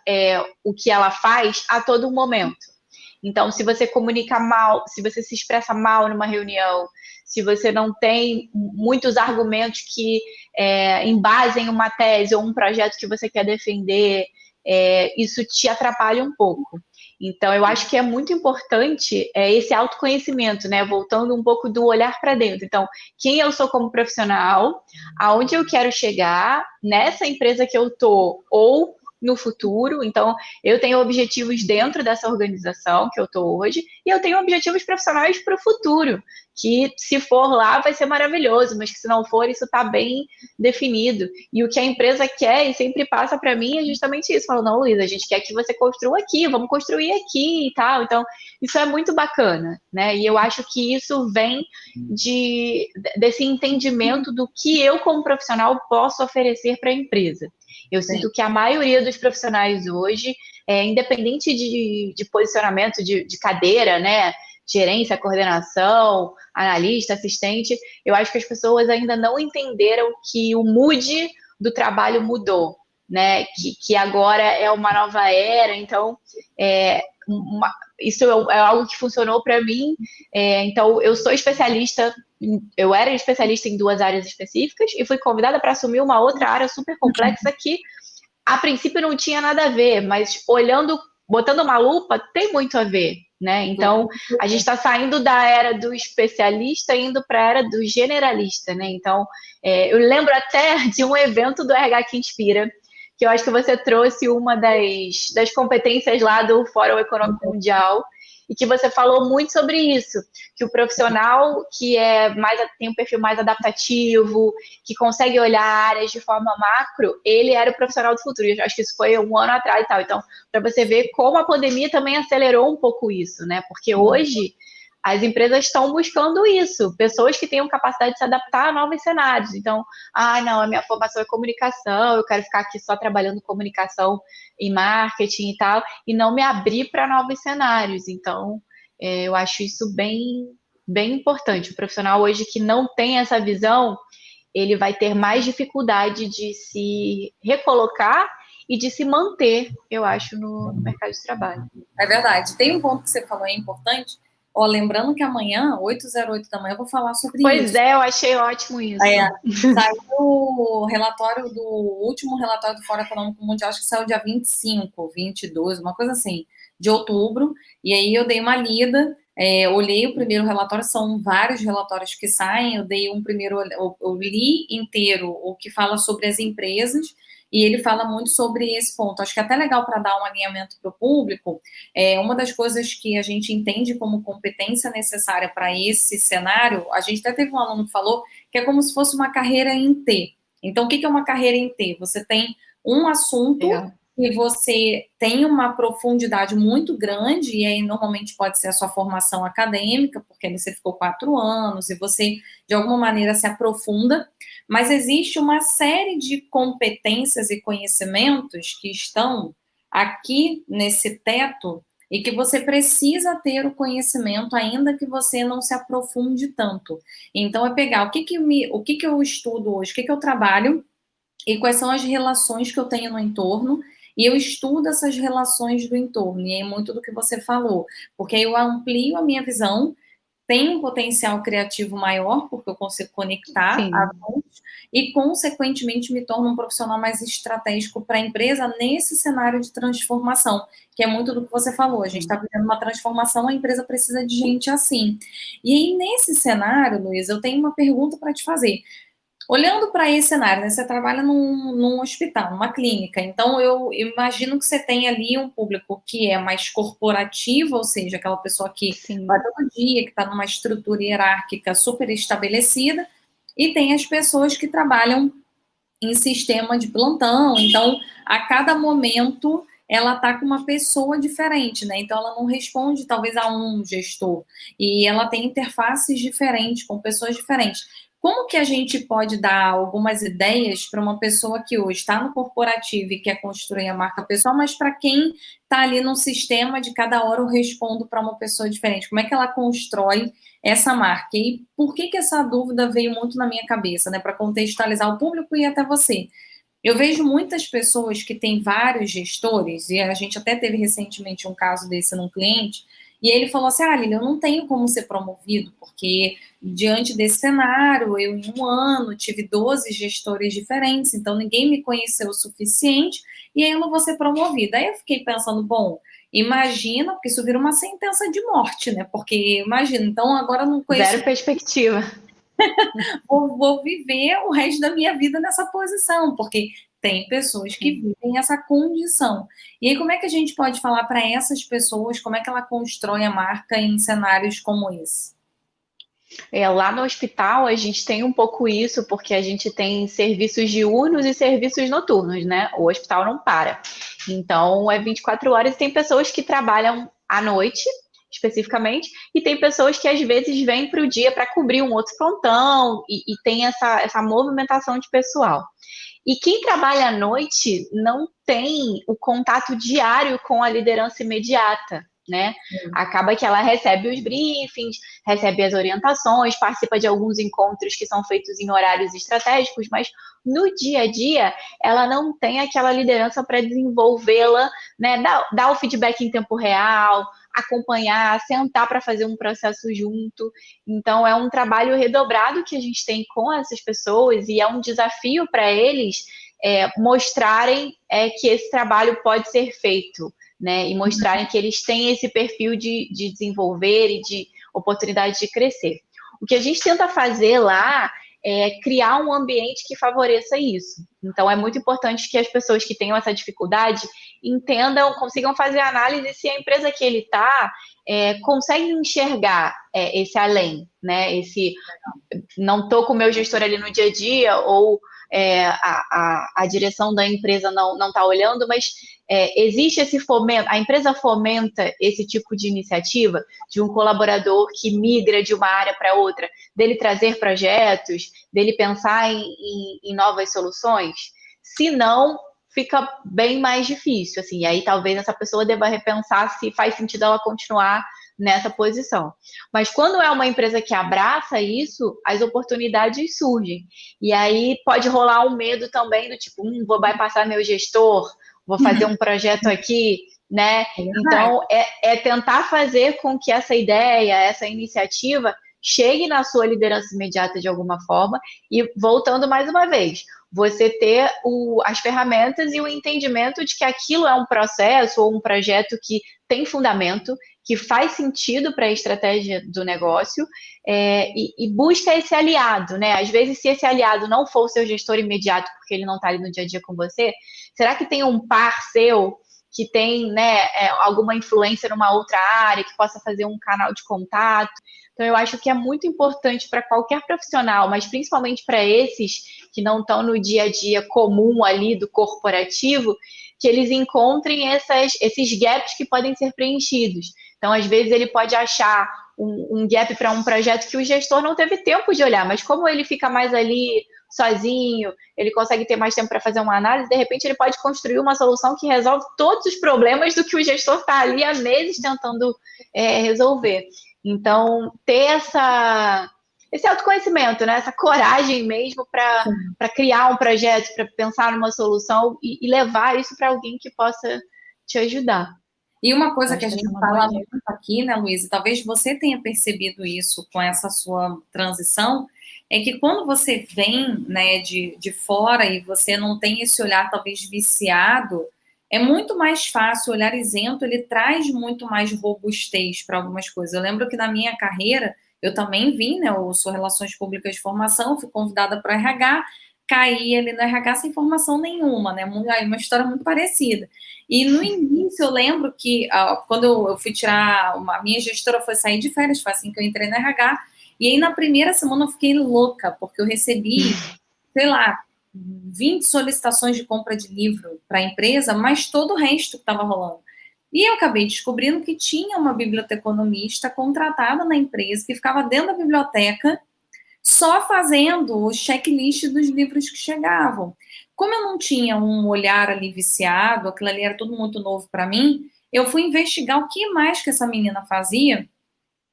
[SPEAKER 2] o que ela faz a todo momento. Então, se você comunica mal, se você se expressa mal numa reunião, se você não tem muitos argumentos que embasem uma tese ou um projeto que você quer defender, isso te atrapalha um pouco. Então, eu acho que é muito importante esse autoconhecimento, né? Voltando um pouco do olhar para dentro. Então, quem eu sou como profissional, aonde eu quero chegar, nessa empresa que eu tô, ou no futuro. Então, eu tenho objetivos dentro dessa organização que eu estou hoje, e eu tenho objetivos profissionais para o futuro, que se for lá vai ser maravilhoso, mas que se não for, isso está bem definido. E o que a empresa quer e sempre passa para mim é justamente isso. Fala, não, Luísa, a gente quer que você construa aqui, vamos construir aqui e tal. Então, isso é muito bacana, né? E eu acho que isso vem desse entendimento do que eu, como profissional, posso oferecer para a empresa. Eu sinto que a maioria dos profissionais hoje, independente de posicionamento de cadeira, né? Gerência, coordenação, analista, assistente, eu acho que as pessoas ainda não entenderam que o mood do trabalho mudou, né? Que agora é uma nova era, então isso é algo que funcionou para mim. Então, eu sou especialista, eu era especialista em 2 áreas específicas e fui convidada para assumir uma outra área super complexa que, a princípio, não tinha nada a ver, mas olhando, botando uma lupa, tem muito a ver, né? Então, a gente está saindo da era do especialista e indo para a era do generalista, né? Então, eu lembro até de um evento do RH que Inspira, que eu acho que você trouxe uma das competências lá do Fórum Econômico Mundial, e que você falou muito sobre isso, que o profissional que tem um perfil mais adaptativo, que consegue olhar áreas de forma macro, ele era o profissional do futuro. Eu acho que isso foi um ano atrás e tal. Então, para você ver como a pandemia também acelerou um pouco isso, né? Porque hoje as empresas estão buscando isso, pessoas que tenham capacidade de se adaptar a novos cenários. Então, não, a minha formação é comunicação, eu quero ficar aqui só trabalhando comunicação e marketing e tal, e não me abrir para novos cenários. Então, eu acho isso bem, bem importante. O profissional hoje que não tem essa visão, ele vai ter mais dificuldade de se recolocar e de se manter, eu acho, no mercado de trabalho.
[SPEAKER 1] É verdade. Tem um ponto que você falou importante. Ó, lembrando que amanhã, 8h08 da manhã, eu vou falar sobre
[SPEAKER 2] Pois
[SPEAKER 1] isso.
[SPEAKER 2] eu achei ótimo isso.
[SPEAKER 1] Saiu o relatório o último relatório do Fórum Econômico Mundial, acho que saiu dia 25, 22, uma coisa assim, de outubro, e aí eu dei uma lida, olhei o primeiro relatório, são vários relatórios que saem, eu dei um primeiro, eu li inteiro o que fala sobre as empresas, e ele fala muito sobre esse ponto. Acho que é até legal para dar um alinhamento para o público. Uma das coisas que a gente entende como competência necessária para esse cenário, a gente até teve um aluno que falou que é como se fosse uma carreira em T. Então, o que é uma carreira em T? Você tem um assunto e você tem uma profundidade muito grande, e aí normalmente pode ser a sua formação acadêmica, porque aí você ficou 4 anos e você, de alguma maneira, se aprofunda, mas existe uma série de competências e conhecimentos que estão aqui nesse teto e que você precisa ter o conhecimento, ainda que você não se aprofunde tanto. Então, é pegar o que eu estudo hoje, o que eu trabalho, e quais são as relações que eu tenho no entorno, e eu estudo essas relações do entorno, e é muito do que você falou, porque aí eu amplio a minha visão, tenho um potencial criativo maior, porque eu consigo conectar assuntos, e, consequentemente, me torno um profissional mais estratégico para a empresa nesse cenário de transformação, que é muito do que você falou. A gente está vivendo uma transformação, a empresa precisa de gente assim. E aí, nesse cenário, Luiz, eu tenho uma pergunta para te fazer. Olhando para esse cenário, né, você trabalha num hospital, numa clínica, então eu imagino que você tem ali um público que é mais corporativo, ou seja, aquela pessoa que vai todo dia, que está numa estrutura hierárquica super estabelecida, e tem as pessoas que trabalham em sistema de plantão, então a cada momento ela está com uma pessoa diferente, né? Então ela não responde talvez a um gestor, e ela tem interfaces diferentes, com pessoas diferentes. Como que a gente pode dar algumas ideias para uma pessoa que hoje está no corporativo e quer construir a marca pessoal, mas para quem está ali no sistema, de cada hora eu respondo para uma pessoa diferente? Como é que ela constrói essa marca? E por que essa dúvida veio muito na minha cabeça, né? Para contextualizar o público e até você. Eu vejo muitas pessoas que têm vários gestores, e a gente até teve recentemente um caso desse num cliente, e ele falou assim, Lili, eu não tenho como ser promovido, porque diante desse cenário, eu em um ano tive 12 gestores diferentes, então ninguém me conheceu o suficiente, e aí eu não vou ser promovida. Aí eu fiquei pensando, bom, imagina, porque isso vira uma sentença de morte, né? Porque imagina, então agora eu não conheço.
[SPEAKER 2] Zero perspectiva.
[SPEAKER 1] Vou viver o resto da minha vida nessa posição, porque tem pessoas que vivem essa condição. E aí, como é que a gente pode falar para essas pessoas, como é que ela constrói a marca em cenários como esse?
[SPEAKER 2] Lá no hospital a gente tem um pouco isso, porque a gente tem serviços diurnos e serviços noturnos, né? O hospital não para. Então é 24 horas e tem pessoas que trabalham à noite, especificamente, e tem pessoas que às vezes vêm para o dia para cobrir um outro plantão e tem essa movimentação de pessoal. E quem trabalha à noite não tem o contato diário com a liderança imediata, né? Acaba que ela recebe os briefings, recebe as orientações, participa de alguns encontros que são feitos em horários estratégicos, mas no dia a dia ela não tem aquela liderança para desenvolvê-la, né? Dar o feedback em tempo real, acompanhar, sentar para fazer um processo junto. Então é um trabalho redobrado que a gente tem com essas pessoas e é um desafio para eles mostrarem que esse trabalho pode ser feito, né? E mostrarem que eles têm esse perfil de desenvolver e de oportunidade de crescer. O que a gente tenta fazer lá é criar um ambiente que favoreça isso. Então, é muito importante que as pessoas que tenham essa dificuldade entendam, consigam fazer análise se a empresa que ele está consegue enxergar esse além, né? Esse não estou com o meu gestor ali no dia a dia ou a direção da empresa não está olhando, mas existe esse fomento, a empresa fomenta esse tipo de iniciativa de um colaborador que migra de uma área para outra, dele trazer projetos, dele pensar em novas soluções? Se não, fica bem mais difícil, assim, e aí talvez essa pessoa deva repensar se faz sentido ela continuar nessa posição. Mas quando é uma empresa que abraça isso, as oportunidades surgem. E aí pode rolar um medo também do tipo, vou bypassar meu gestor, vou fazer um projeto aqui, né? Então, é tentar fazer com que essa ideia, essa iniciativa chegue na sua liderança imediata de alguma forma e voltando mais uma vez, você ter as ferramentas e o entendimento de que aquilo é um processo ou um projeto que tem fundamento, que faz sentido para a estratégia do negócio e busca esse aliado, né? Às vezes, se esse aliado não for o seu gestor imediato, porque ele não está ali no dia a dia com você, será que tem um par seu que tem, né, alguma influência numa outra área, que possa fazer um canal de contato? Então, eu acho que é muito importante para qualquer profissional, mas principalmente para esses que não estão no dia a dia comum ali do corporativo, que eles encontrem esses gaps que podem ser preenchidos. Então, às vezes, ele pode achar um gap para um projeto que o gestor não teve tempo de olhar, mas como ele fica mais ali sozinho, ele consegue ter mais tempo para fazer uma análise, de repente ele pode construir uma solução que resolve todos os problemas do que o gestor está ali há meses tentando resolver. Então, ter esse autoconhecimento, né? Essa coragem mesmo para criar um projeto, para pensar numa solução e levar isso para alguém que possa te ajudar.
[SPEAKER 1] E uma coisa que a gente fala muito aqui, né, Luísa, talvez você tenha percebido isso com essa sua transição, é que quando você vem, né, de fora e você não tem esse olhar talvez viciado, é muito mais fácil, o olhar isento, ele traz muito mais robustez para algumas coisas. Eu lembro que na minha carreira, eu também vim, né, eu sou Relações Públicas de Formação, fui convidada para o RH, caí ali no RH sem formação nenhuma, né, uma história muito parecida. E no início eu lembro que quando eu fui tirar, a minha gestora foi sair de férias, foi assim que eu entrei no RH, e aí na primeira semana eu fiquei louca, porque eu recebi, sei lá, 20 solicitações de compra de livro para a empresa, mas todo o resto que estava rolando. E eu acabei descobrindo que tinha uma biblioteconomista contratada na empresa, que ficava dentro da biblioteca, só fazendo o checklist dos livros que chegavam. Como eu não tinha um olhar ali viciado, aquilo ali era tudo muito novo para mim, eu fui investigar o que mais que essa menina fazia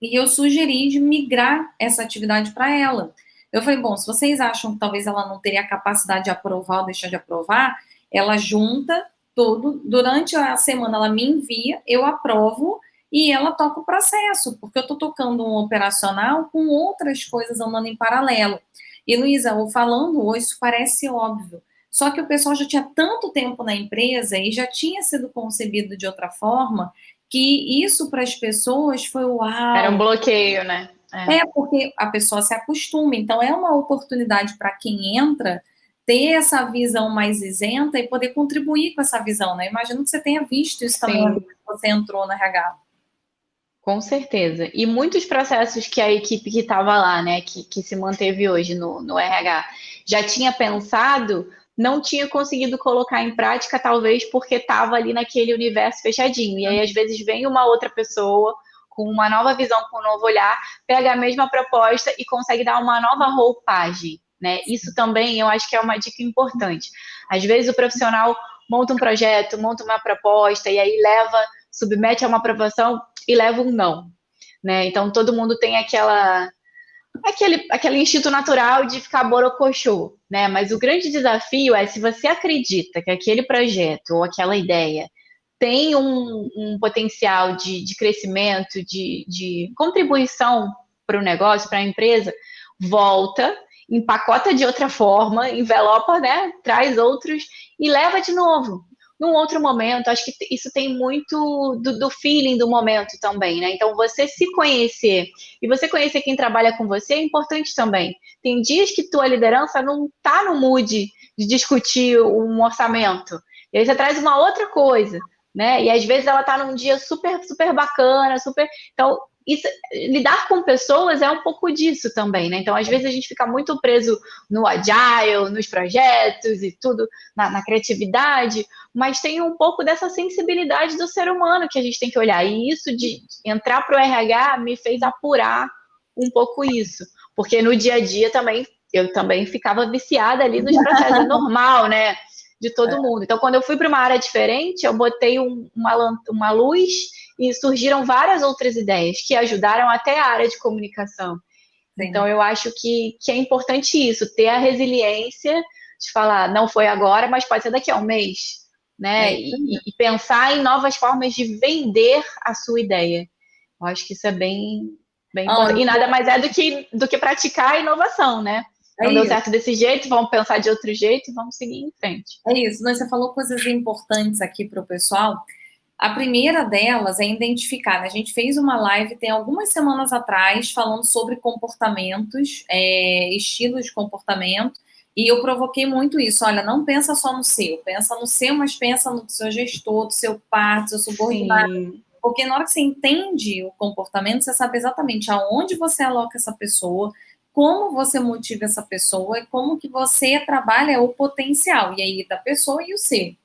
[SPEAKER 1] e eu sugeri de migrar essa atividade para ela. Eu falei, bom, se vocês acham que talvez ela não teria a capacidade de aprovar ou deixar de aprovar, ela junta tudo, durante a semana ela me envia, eu aprovo e ela toca o processo, porque eu estou tocando um operacional com outras coisas andando em paralelo. E, Luísa, falando hoje, isso parece óbvio, só que o pessoal já tinha tanto tempo na empresa e já tinha sido concebido de outra forma, que isso para as pessoas foi
[SPEAKER 2] Era um
[SPEAKER 1] uau.
[SPEAKER 2] bloqueio, né?
[SPEAKER 1] É, porque a pessoa se acostuma. Então, é uma oportunidade para quem entra ter essa visão mais isenta e poder contribuir com essa visão, né? Imagino que você tenha visto isso também
[SPEAKER 2] Sim,
[SPEAKER 1] quando você entrou na RH.
[SPEAKER 2] com certeza. E muitos processos que a equipe que estava lá, né, que se manteve hoje no RH, já tinha pensado, não tinha conseguido colocar em prática, talvez porque estava ali naquele universo fechadinho. E aí, às vezes, vem uma outra pessoa com uma nova visão, com um novo olhar, pega a mesma proposta e consegue dar uma nova roupagem, né? Isso também eu acho que é uma dica importante. Às vezes o profissional monta um projeto, monta uma proposta e aí submete a uma aprovação e leva um não, né? Então todo mundo tem aquele instinto natural de ficar borocochô, né? Mas o grande desafio é se você acredita que aquele projeto ou aquela ideia tem um potencial de crescimento, de contribuição para o negócio, para a empresa, volta, empacota de outra forma, envelopa, né? Traz outros e leva de novo. Num outro momento, acho que isso tem muito do feeling do momento também, né? Então, você se conhecer e você conhecer quem trabalha com você é importante também. Tem dias que tua liderança não tá no mood de discutir um orçamento. E aí você traz uma outra coisa, né? E às vezes ela tá num dia super, super bacana, super. Então, lidar com pessoas é um pouco disso também, né? Então, às vezes a gente fica muito preso no agile, nos projetos e tudo, na criatividade, mas tem um pouco dessa sensibilidade do ser humano que a gente tem que olhar. E isso de entrar para o RH me fez apurar um pouco isso, porque no dia a dia também eu também ficava viciada ali nos processos, é normal, né? De todo mundo. Então, quando eu fui para uma área diferente, eu botei uma luz e surgiram várias outras ideias que ajudaram até a área de comunicação.
[SPEAKER 1] Sim.
[SPEAKER 2] Então, eu acho que é importante isso, ter a resiliência de falar, não foi agora, mas pode ser daqui a um mês, né? E pensar em novas formas de vender a sua ideia. Eu acho que isso é bem, bem importante. E nada mais é do que praticar a inovação, né? Não deu certo desse jeito, vamos pensar de outro jeito e vamos seguir em frente.
[SPEAKER 1] É isso. Você falou coisas importantes aqui para o pessoal. A primeira delas é identificar, né? A gente fez uma live tem algumas semanas atrás falando sobre comportamentos, estilos de comportamento, e eu provoquei muito isso. Olha, não pensa só no seu, pensa no seu, mas pensa no seu gestor, do seu par, do seu subordinado. Sim. Porque na hora que você entende o comportamento, você sabe exatamente aonde você aloca essa pessoa, como você motiva essa pessoa e como que você trabalha o potencial, e aí da pessoa e o seu.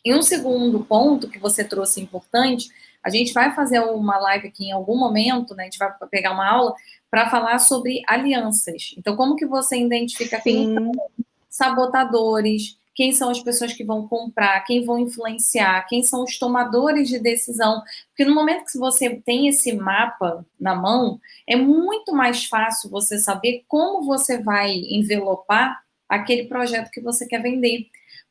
[SPEAKER 1] E um segundo ponto que você trouxe importante, a gente vai fazer uma live aqui em algum momento, né? A gente vai pegar uma aula para falar sobre alianças. Então, como que você identifica quem são sabotadores, quem são as pessoas que vão comprar, quem vão influenciar, quem são os tomadores de decisão. Porque no momento que você tem esse mapa na mão, é muito mais fácil você saber como você vai envelopar aquele projeto que você quer vender.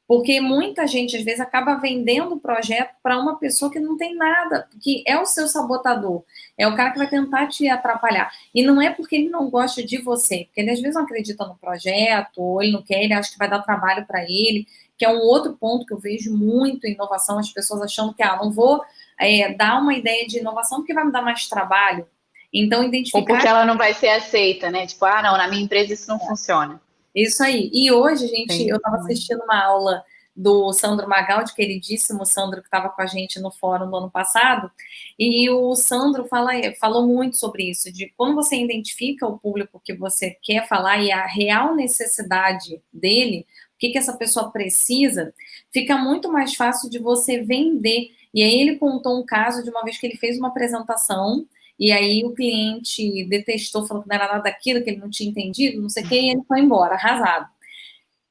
[SPEAKER 1] Porque muita gente, às vezes, acaba vendendo o projeto para uma pessoa que não tem nada, que é o seu sabotador, é o cara que vai tentar te atrapalhar. E não é porque ele não gosta de você, porque ele às vezes não acredita no projeto, ou ele não quer, ele acha que vai dar trabalho para ele, que é um outro ponto que eu vejo muito em inovação, as pessoas achando que, não vou dar uma ideia de inovação porque vai me dar mais trabalho. Então, identificar...
[SPEAKER 2] Ou porque ela não vai ser aceita, né? Tipo, não, na minha empresa isso não funciona.
[SPEAKER 1] Isso aí. E hoje, eu estava assistindo uma aula do Sandro Magaldi, queridíssimo Sandro, que estava com a gente no fórum do ano passado, e o Sandro falou muito sobre isso, de quando você identifica o público que você quer falar e a real necessidade dele, o que essa pessoa precisa, fica muito mais fácil de você vender. E aí ele contou um caso de uma vez que ele fez uma apresentação, e aí o cliente detestou, falou que não era nada daquilo, que ele não tinha entendido, não sei o que, e ele foi embora, arrasado.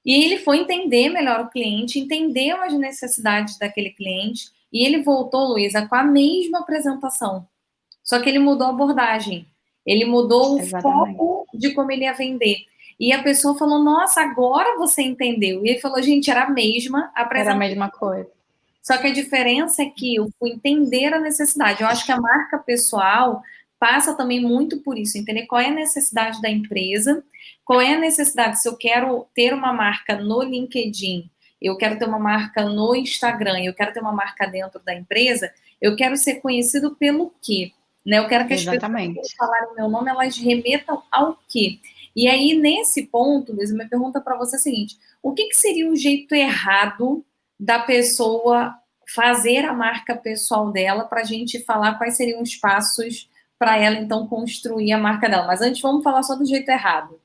[SPEAKER 1] E ele foi entender melhor o cliente, entendeu as necessidades daquele cliente, e ele voltou, Luísa, com a mesma apresentação. Só que ele mudou a abordagem. Ele mudou o
[SPEAKER 2] Exatamente.
[SPEAKER 1] foco de como ele ia vender. E a pessoa falou, nossa, agora você entendeu. E ele falou, gente, era a mesma
[SPEAKER 2] Era a
[SPEAKER 1] apresentação.
[SPEAKER 2] mesma coisa.
[SPEAKER 1] Só que a diferença é que eu fui entender a necessidade. Eu acho que a marca pessoal passa também muito por isso, entender qual é a necessidade da empresa, qual é a necessidade, se eu quero ter uma marca no LinkedIn, eu quero ter uma marca no Instagram, eu quero ter uma marca dentro da empresa, eu quero ser conhecido pelo quê? Né? Eu quero que as pessoas, quando
[SPEAKER 2] Exatamente.
[SPEAKER 1] falarem meu nome, elas remetam ao quê? E aí, nesse ponto, Luiz, minha pergunta para você é a seguinte, o que seria o jeito errado da pessoa fazer a marca pessoal dela para a gente falar quais seriam os passos para ela, então, construir a marca dela. Mas antes, vamos falar só do jeito errado.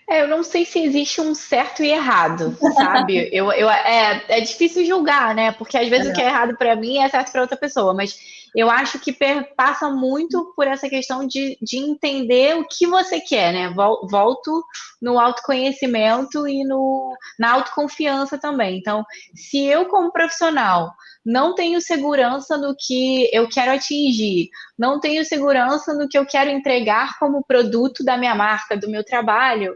[SPEAKER 2] Eu não sei se existe um certo e errado, sabe? É difícil julgar, né? Porque às vezes o que é errado para mim é certo para outra pessoa, mas eu acho que passa muito por essa questão de entender o que você quer, né? Volto no autoconhecimento e na autoconfiança também. Então, se eu, como profissional, não tenho segurança no que eu quero atingir, não tenho segurança no que eu quero entregar como produto da minha marca, do meu trabalho,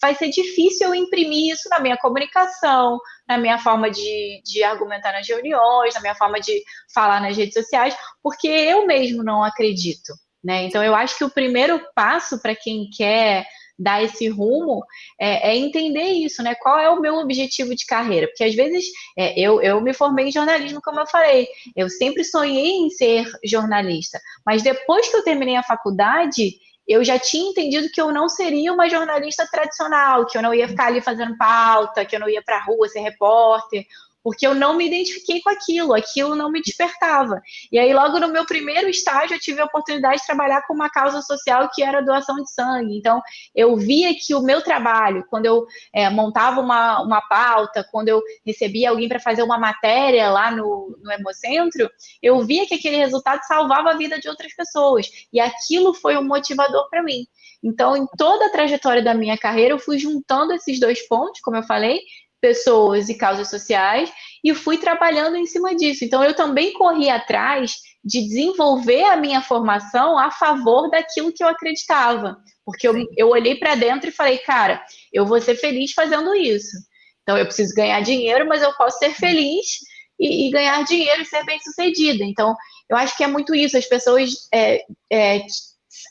[SPEAKER 2] vai ser difícil eu imprimir isso na minha comunicação, na minha forma de argumentar nas reuniões, na minha forma de falar nas redes sociais, porque eu mesmo não acredito, né? Então, eu acho que o primeiro passo para quem quer dar esse rumo é entender isso, né? Qual é o meu objetivo de carreira? Porque às vezes eu me formei em jornalismo, como eu falei, eu sempre sonhei em ser jornalista, mas depois que eu terminei a faculdade, eu já tinha entendido que eu não seria uma jornalista tradicional, que eu não ia ficar ali fazendo pauta, que eu não ia para a rua ser repórter, porque eu não me identifiquei com aquilo não me despertava. E aí, logo no meu primeiro estágio, eu tive a oportunidade de trabalhar com uma causa social que era a doação de sangue. Então, eu via que o meu trabalho, quando eu montava uma pauta, quando eu recebia alguém para fazer uma matéria lá no Hemocentro, eu via que aquele resultado salvava a vida de outras pessoas. E aquilo foi um motivador para mim. Então, em toda a trajetória da minha carreira, eu fui juntando esses dois pontos, como eu falei, pessoas e causas sociais, e fui trabalhando em cima disso. Então, eu também corri atrás de desenvolver a minha formação a favor daquilo que eu acreditava. Porque eu olhei para dentro e falei, cara, eu vou ser feliz fazendo isso. Então, eu preciso ganhar dinheiro, mas eu posso ser feliz e ganhar dinheiro e ser bem-sucedida. Então, eu acho que é muito isso. As pessoas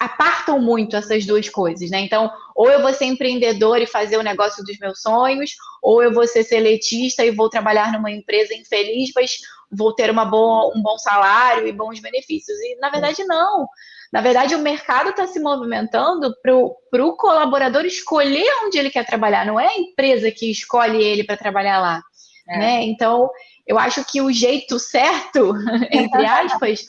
[SPEAKER 2] apartam muito essas duas coisas, né? Então, ou eu vou ser empreendedor e fazer o negócio dos meus sonhos, ou eu vou ser seletista e vou trabalhar numa empresa infeliz, mas vou ter um bom salário e bons benefícios. E, na verdade, não. Na verdade, o mercado está se movimentando para o colaborador escolher onde ele quer trabalhar, não é a empresa que escolhe ele para trabalhar lá, né? Então, eu acho que o jeito certo, entre aspas,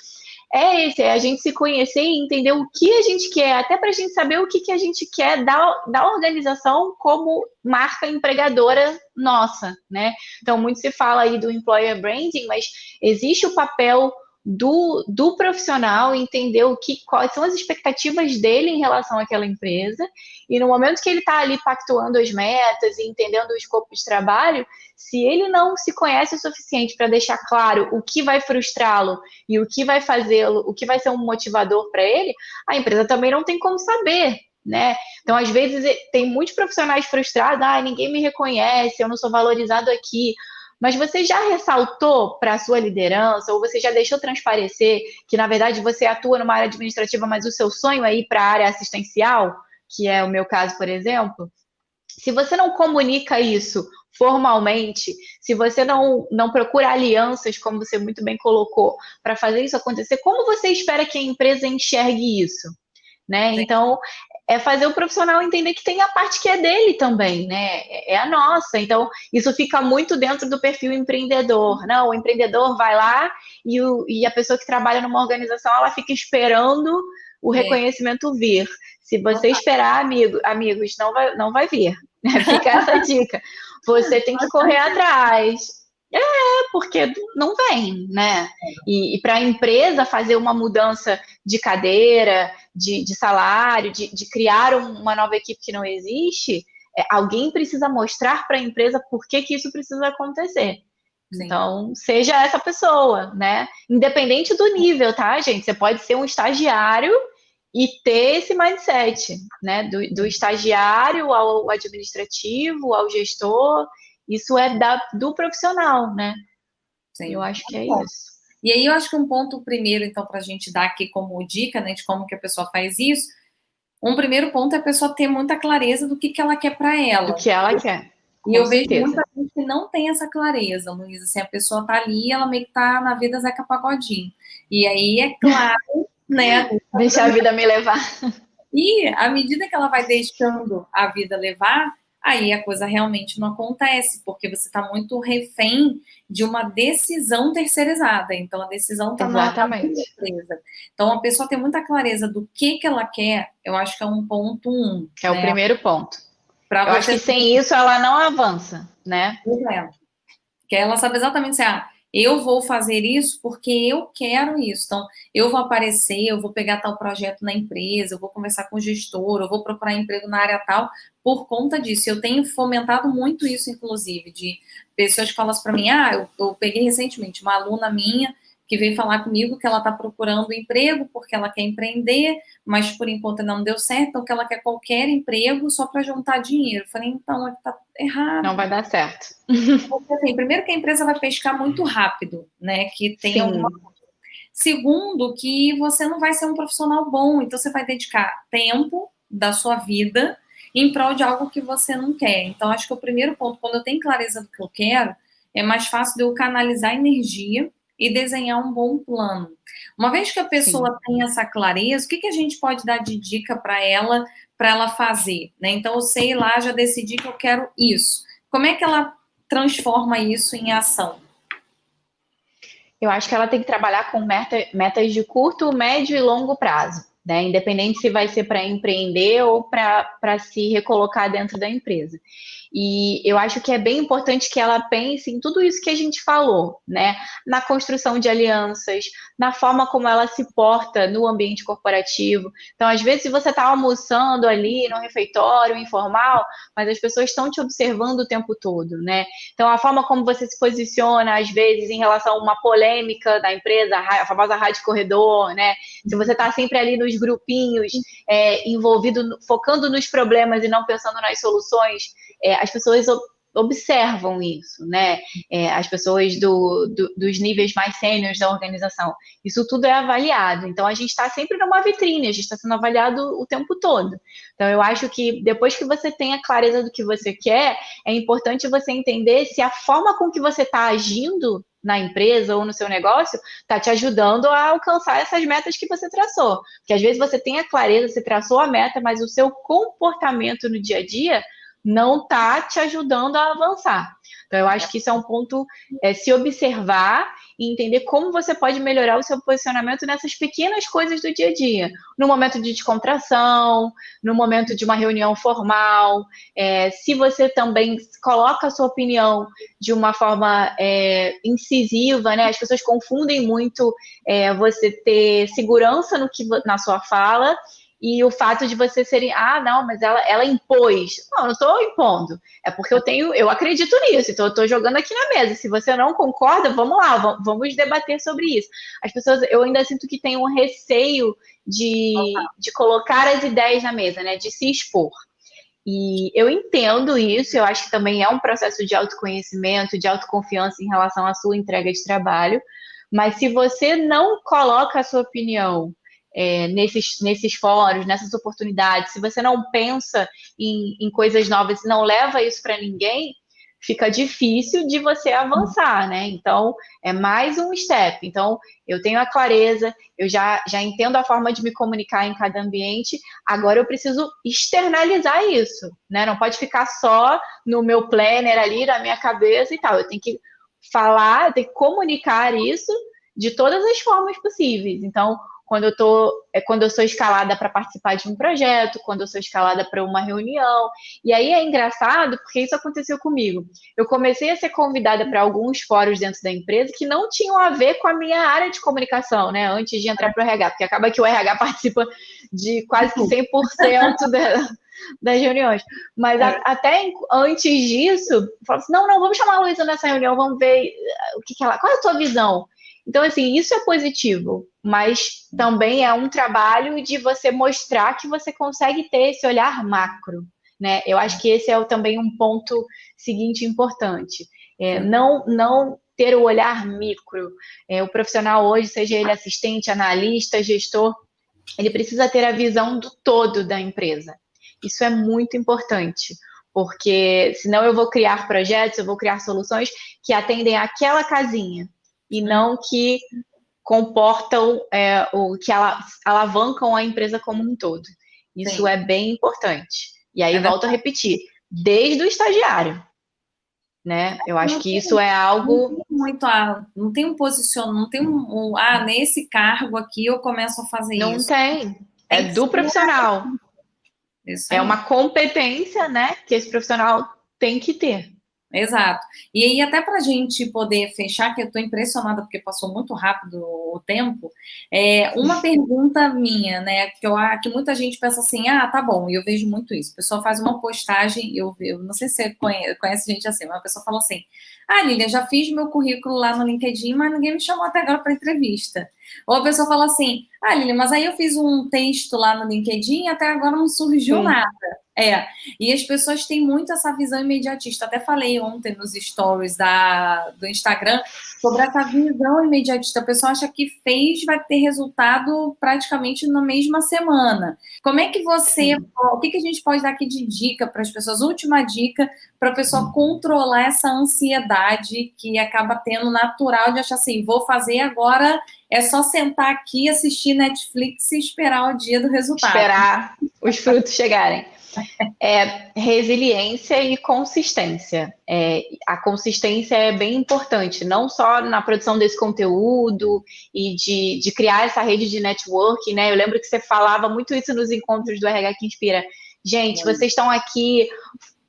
[SPEAKER 2] é a gente se conhecer e entender o que a gente quer, até para a gente saber o que a gente quer da organização como marca empregadora nossa, né? Então, muito se fala aí do employer branding, mas existe o papel do profissional entender quais são as expectativas dele em relação àquela empresa, e no momento que ele está ali pactuando as metas e entendendo o escopo de trabalho, se ele não se conhece o suficiente para deixar claro o que vai frustrá-lo e o que vai fazê-lo, o que vai ser um motivador para ele, a empresa também não tem como saber, né? Então, às vezes, tem muitos profissionais frustrados, ninguém me reconhece, eu não sou valorizado aqui. Mas você já ressaltou para a sua liderança, ou você já deixou transparecer que, na verdade, você atua numa área administrativa, mas o seu sonho é ir para a área assistencial, que é o meu caso, por exemplo? Se você não comunica isso formalmente, se você não procura alianças, como você muito bem colocou, para fazer isso acontecer, como você espera que a empresa enxergue isso? Né? Então, é fazer o profissional entender que tem a parte que é dele também, né? É a nossa. Então, isso fica muito dentro do perfil empreendedor. Não, o empreendedor vai lá e a pessoa que trabalha numa organização, ela fica esperando o reconhecimento vir. Se você esperar, amigos, não vai vir. Fica essa dica. Você tem que correr atrás. Porque não vem, né? E para a empresa fazer uma mudança de cadeira, de salário, de criar uma nova equipe que não existe, alguém precisa mostrar para a empresa por que isso precisa acontecer.
[SPEAKER 1] Sim.
[SPEAKER 2] Então, seja essa pessoa, né? Independente do nível, tá, gente? Você pode ser um estagiário e ter esse mindset, né? Do estagiário ao administrativo, ao gestor, isso é do profissional, né? Eu
[SPEAKER 1] Sim.
[SPEAKER 2] acho que é isso.
[SPEAKER 1] E aí eu acho que um ponto primeiro, então, para a gente dar aqui como dica, né, de como que a pessoa faz isso, um primeiro ponto é a pessoa ter muita clareza do que ela quer para
[SPEAKER 2] Do
[SPEAKER 1] ela.
[SPEAKER 2] que ela quer,
[SPEAKER 1] E
[SPEAKER 2] com
[SPEAKER 1] eu vejo
[SPEAKER 2] certeza.
[SPEAKER 1] muita gente que não tem essa clareza, Luísa. Assim, a pessoa tá ali, ela meio que tá na vida Zeca Pagodinho. E aí, é claro, né?
[SPEAKER 2] Deixa a vida me levar.
[SPEAKER 1] E à medida que ela vai deixando a vida levar, aí a coisa realmente não acontece, porque você está muito refém de uma decisão terceirizada. Então, a decisão está na
[SPEAKER 2] Exatamente.
[SPEAKER 1] empresa. Então, a pessoa tem muita clareza do que ela quer, eu acho que é um ponto
[SPEAKER 2] É o
[SPEAKER 1] né?
[SPEAKER 2] primeiro ponto.
[SPEAKER 1] Para
[SPEAKER 2] Eu acho
[SPEAKER 1] você
[SPEAKER 2] que sem isso ela não avança, né?
[SPEAKER 1] saber. Que ela sabe exatamente assim, eu vou fazer isso porque eu quero isso. Então, eu vou aparecer, eu vou pegar tal projeto na empresa, eu vou conversar com o gestor, eu vou procurar emprego na área tal, por conta disso. Eu tenho fomentado muito isso, inclusive, de pessoas que falam assim para mim, eu peguei recentemente uma aluna minha que veio falar comigo que ela está procurando emprego porque ela quer empreender, mas por enquanto não deu certo, então que ela quer qualquer emprego só para juntar dinheiro. Eu falei, então, está errado.
[SPEAKER 2] Não vai dar certo.
[SPEAKER 1] Porque, assim, primeiro que a empresa vai pescar muito rápido, né? Que tem alguma.
[SPEAKER 2] Sim.
[SPEAKER 1] Segundo, que você não vai ser um profissional bom, então você vai dedicar tempo da sua vida em prol de algo que você não quer. Então, acho que o primeiro ponto, quando eu tenho clareza do que eu quero, é mais fácil de eu canalizar energia e desenhar um bom plano. Uma vez que a
[SPEAKER 2] Sim.
[SPEAKER 1] pessoa tem essa clareza, o que, que a gente pode dar de dica para ela fazer? Né? Então, eu sei lá, já decidi que eu quero isso. Como é que ela transforma isso em ação?
[SPEAKER 2] Eu acho que ela tem que trabalhar com metas de curto, médio e longo prazo, né? Independente se vai ser para empreender ou para se recolocar dentro da empresa. E eu acho que é bem importante que ela pense em tudo isso que a gente falou, né? Na construção de alianças, na forma como ela se porta no ambiente corporativo. Então, às vezes, você está almoçando ali no refeitório informal, mas as pessoas estão te observando o tempo todo, né? Então, a forma como você se posiciona, às vezes, em relação a uma polêmica da empresa, a famosa rádio corredor, né? Se você está sempre ali nos grupinhos, envolvido, focando nos problemas e não pensando nas soluções, as pessoas observam isso, né? As pessoas dos níveis mais sêniores da organização. Isso tudo é avaliado. Então, a gente está sempre numa vitrine, a gente está sendo avaliado o tempo todo. Então, eu acho que depois que você tem a clareza do que você quer, é importante você entender se a forma com que você está agindo na empresa ou no seu negócio está te ajudando a alcançar essas metas que você traçou. Porque às vezes você tem a clareza, você traçou a meta, mas o seu comportamento no dia a dia não está te ajudando a avançar. Então, eu acho que isso é um ponto, se observar e entender como você pode melhorar o seu posicionamento nessas pequenas coisas do dia a dia. No momento de descontração, no momento de uma reunião formal, se você também coloca a sua opinião de uma forma incisiva, né? As pessoas confundem muito você ter segurança na sua fala e o fato de você serem, não, mas ela impôs. Não, eu não estou impondo. É porque eu acredito nisso, então eu estou jogando aqui na mesa. Se você não concorda, vamos lá, vamos debater sobre isso. As pessoas, eu ainda sinto que tem um receio de colocar as ideias na mesa, né? De se expor. E eu entendo isso, eu acho que também é um processo de autoconhecimento, de autoconfiança em relação à sua entrega de trabalho. Mas se você não coloca a sua opinião nesses fóruns, nessas oportunidades, se você não pensa em coisas novas e não leva isso para ninguém, fica difícil de você avançar, né? Então, é mais um step. Então, eu tenho a clareza, eu já entendo a forma de me comunicar em cada ambiente, agora eu preciso externalizar isso, né? Não pode ficar só no meu planner ali, na minha cabeça e tal. Eu tenho que falar, eu tenho que comunicar isso de todas as formas possíveis. Então, quando eu sou escalada para participar de um projeto, quando eu sou escalada para uma reunião. E aí é engraçado, porque isso aconteceu comigo. Eu comecei a ser convidada para alguns fóruns dentro da empresa que não tinham a ver com a minha área de comunicação, né? Antes de entrar para o RH, porque acaba que o RH participa de quase que 100% das reuniões. Mas até antes disso, eu falo assim, não, vamos chamar a Luísa nessa reunião, vamos ver o que ela... Qual é a tua visão? Então, assim, isso é positivo, mas também é um trabalho de você mostrar que você consegue ter esse olhar macro, né? Eu acho que esse é também um ponto seguinte importante. Não ter o olhar micro. O profissional hoje, seja ele assistente, analista, gestor, ele precisa ter a visão do todo da empresa. Isso é muito importante, porque senão eu vou criar projetos, eu vou criar soluções que atendem àquela casinha e não que comportam ou que alavancam a empresa como um todo. Isso é bem importante. E aí, volto a repetir, desde o estagiário. Né? Eu acho que isso é algo...
[SPEAKER 1] Não tem um posicionamento, não tem nesse cargo aqui eu começo a fazer isso.
[SPEAKER 2] Não tem. É do profissional. É uma competência, né, que esse profissional tem que ter.
[SPEAKER 1] Exato. E aí, até para a gente poder fechar, que eu estou impressionada porque passou muito rápido o tempo, uma pergunta minha, né, que muita gente pensa assim, tá bom, e eu vejo muito isso, a pessoa faz uma postagem, eu não sei se você conhece gente assim, mas a pessoa fala assim, Lilian, já fiz meu currículo lá no LinkedIn, mas ninguém me chamou até agora para entrevista. Ou a pessoa fala assim, Lilian, mas aí eu fiz um texto lá no LinkedIn e até agora não surgiu nada. E as pessoas têm muito essa visão imediatista. Até falei ontem nos stories do Instagram sobre essa visão imediatista. A pessoa acha que vai ter resultado praticamente na mesma semana. Como é que o que a gente pode dar aqui de dica para as pessoas? Última dica para a pessoa controlar essa ansiedade que acaba tendo natural de achar assim, vou fazer agora, é só sentar aqui, assistir Netflix e esperar o dia do resultado.
[SPEAKER 2] Esperar os frutos chegarem. Resiliência e consistência. A consistência é bem importante, não só na produção desse conteúdo e de criar essa rede de networking, né? Eu lembro que você falava muito isso nos encontros do RH que Inspira. Gente, vocês estão aqui,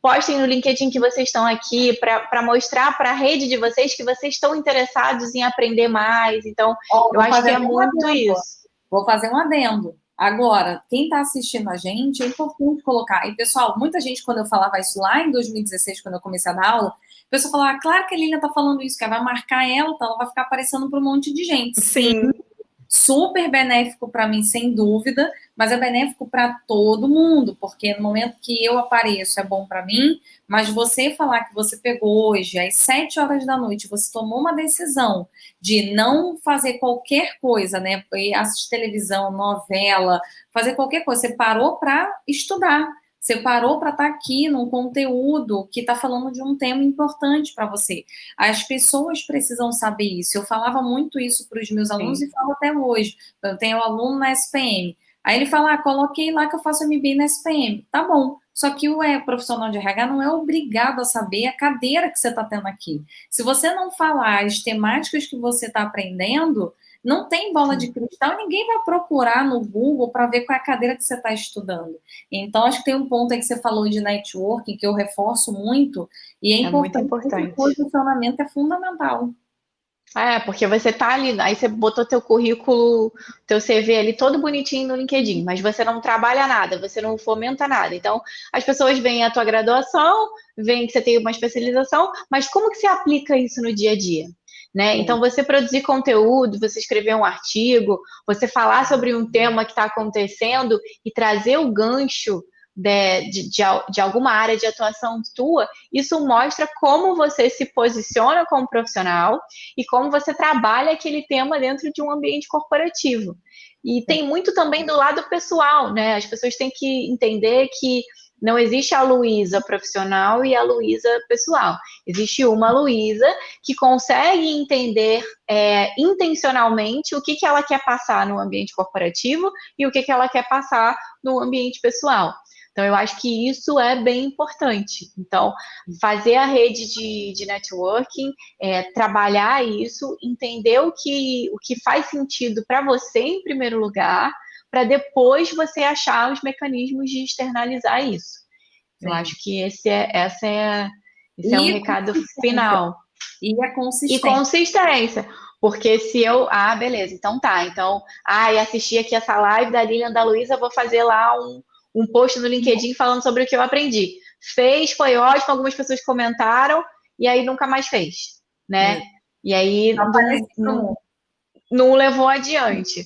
[SPEAKER 2] postem no LinkedIn que vocês estão aqui para mostrar para a rede de vocês que vocês estão interessados em aprender mais. Então, eu acho que é muito isso.
[SPEAKER 1] Vou fazer um adendo. Agora, quem está assistindo a gente, é importante colocar. E, pessoal, muita gente, quando eu falava isso lá em 2016, quando eu comecei a dar aula, a pessoa falava, claro que a Lilian está falando isso, que ela vai marcar ela, então ela vai ficar aparecendo para um monte de gente. Sim. Super benéfico para mim, sem dúvida, mas é benéfico para todo mundo, porque no momento que eu apareço é bom para mim, mas você falar que você pegou hoje, às 7 horas da noite, você tomou uma decisão de não fazer qualquer coisa, né? Assistir televisão, novela, fazer qualquer coisa, você parou para estudar. Você parou para estar aqui num conteúdo que está falando de um tema importante para você. As pessoas precisam saber isso. Eu falava muito isso para os meus alunos e falo até hoje. Eu tenho um aluno na SPM. Aí ele fala, coloquei lá que eu faço MBA na SPM. Tá bom. Só que o profissional de RH não é obrigado a saber a cadeira que você está tendo aqui. Se você não falar as temáticas que você está aprendendo, não tem bola de cristal, ninguém vai procurar no Google para ver qual é a cadeira que você está estudando. Então, acho que tem um ponto aí que você falou de networking, que eu reforço muito, e é importante.
[SPEAKER 2] Muito importante.
[SPEAKER 1] O posicionamento é fundamental.
[SPEAKER 2] Porque você tá ali, aí você botou teu currículo, teu CV ali todo bonitinho no LinkedIn, mas você não trabalha nada, você não fomenta nada. Então, as pessoas veem a tua graduação, veem que você tem uma especialização, mas como que você aplica isso no dia a dia? Né? Então, você produzir conteúdo, você escrever um artigo, você falar sobre um tema que está acontecendo e trazer o gancho de alguma área de atuação tua, isso mostra como você se posiciona como profissional e como você trabalha aquele tema dentro de um ambiente corporativo. E tem muito também do lado pessoal, né? As pessoas têm que entender que não existe a Luísa profissional e a Luísa pessoal. Existe uma Luísa que consegue entender intencionalmente o que ela quer passar no ambiente corporativo e o que ela quer passar no ambiente pessoal. Então, eu acho que isso é bem importante. Então, fazer a rede de networking, trabalhar isso, entender o que faz sentido para você em primeiro lugar, para depois você achar os mecanismos de externalizar isso. Sim. Eu acho que esse é um recado final.
[SPEAKER 1] E a consistência.
[SPEAKER 2] E consistência. Porque se eu... beleza, então tá. Então, assisti aqui essa live da Lilian, da Luísa, vou fazer lá um post no LinkedIn falando sobre o que eu aprendi. Fez, foi ótimo, algumas pessoas comentaram, e aí nunca mais fez, né? E aí não levou adiante.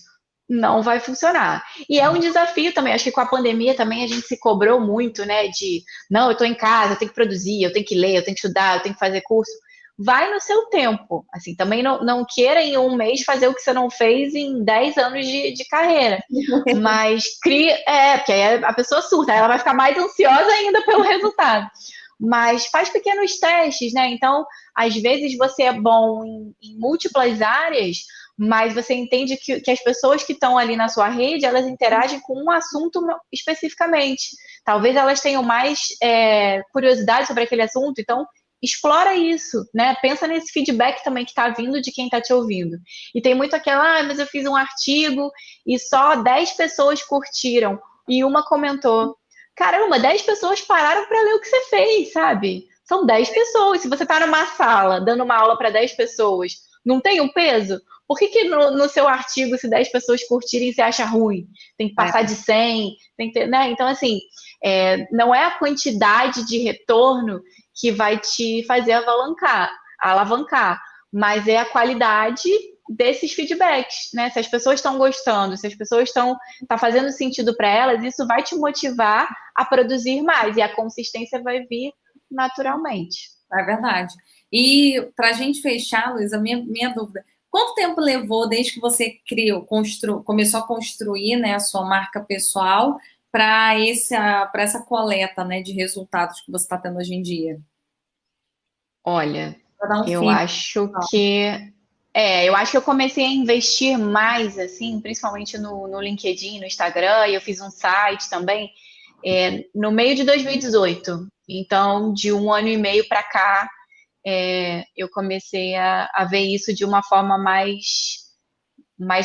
[SPEAKER 2] Não vai funcionar. E é um desafio também, acho que com a pandemia também a gente se cobrou muito, né? De, não, eu tô em casa, eu tenho que produzir, eu tenho que ler, eu tenho que estudar, eu tenho que fazer curso. Vai no seu tempo. Assim, também não queira em um mês fazer o que você não fez em 10 anos de carreira. Mas cria. Porque aí a pessoa surta, ela vai ficar mais ansiosa ainda pelo resultado. Mas faz pequenos testes, né? Então, às vezes você é bom em múltiplas áreas, mas você entende que as pessoas que estão ali na sua rede, elas interagem com um assunto especificamente. Talvez elas tenham mais curiosidade sobre aquele assunto, então explora isso, né? Pensa nesse feedback também que está vindo de quem está te ouvindo. E tem muito aquela, mas eu fiz um artigo e só 10 pessoas curtiram e uma comentou. Caramba, 10 pessoas pararam para ler o que você fez, sabe? São 10 pessoas. Se você está numa sala dando uma aula para 10 pessoas, não tem um peso? Por que no seu artigo, se 10 pessoas curtirem, você acha ruim? Tem que passar de 100, tem que ter, né? Então, assim, não é a quantidade de retorno que vai te fazer alavancar, mas é a qualidade desses feedbacks, né? Se as pessoas estão gostando, se as pessoas tá fazendo sentido para elas, isso vai te motivar a produzir mais e a consistência vai vir naturalmente.
[SPEAKER 1] É verdade. E para a gente fechar, Luísa, minha dúvida, quanto tempo levou desde que você começou a construir, né, a sua marca pessoal para essa coleta, né, de resultados que você está tendo hoje em dia?
[SPEAKER 2] Olha,
[SPEAKER 1] Para dar
[SPEAKER 2] eu acho que eu comecei a investir mais, assim, principalmente no LinkedIn, no Instagram, e eu fiz um site também, no meio de 2018. Então, de um ano e meio para cá, eu comecei a ver isso de uma forma mais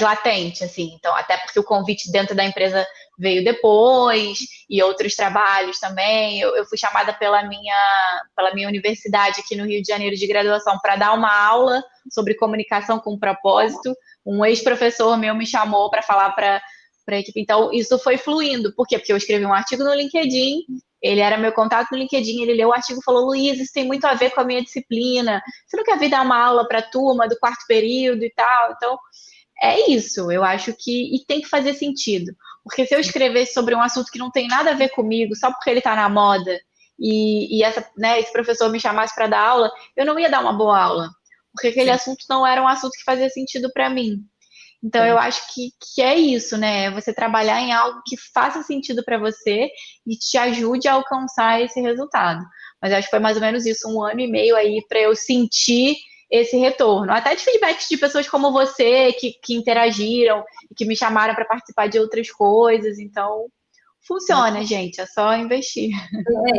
[SPEAKER 2] latente, assim. Então, até porque o convite dentro da empresa veio depois, e outros trabalhos também. Eu fui chamada pela minha universidade aqui no Rio de Janeiro de graduação para dar uma aula sobre comunicação com propósito. Um ex-professor meu me chamou para falar para a equipe. Então, isso foi fluindo. Por quê? Porque eu escrevi um artigo no LinkedIn, ele era meu contato no LinkedIn, ele leu o artigo e falou: Luiz, isso tem muito a ver com a minha disciplina. Você não quer vir dar uma aula para a turma do quarto período e tal? Então, é isso, eu acho que. E tem que fazer sentido. Porque se eu escrevesse sobre um assunto que não tem nada a ver comigo, só porque ele está na moda, esse professor me chamasse para dar aula, eu não ia dar uma boa aula. Porque aquele assunto não era um assunto que fazia sentido para mim. Então, eu acho que é isso, né? Você trabalhar em algo que faça sentido para você e te ajude a alcançar esse resultado. Mas eu acho que foi mais ou menos isso, um ano e meio aí para eu sentir esse retorno. Até de feedbacks de pessoas como você, que interagiram e que me chamaram para participar de outras coisas. Então, funciona, gente, é só investir.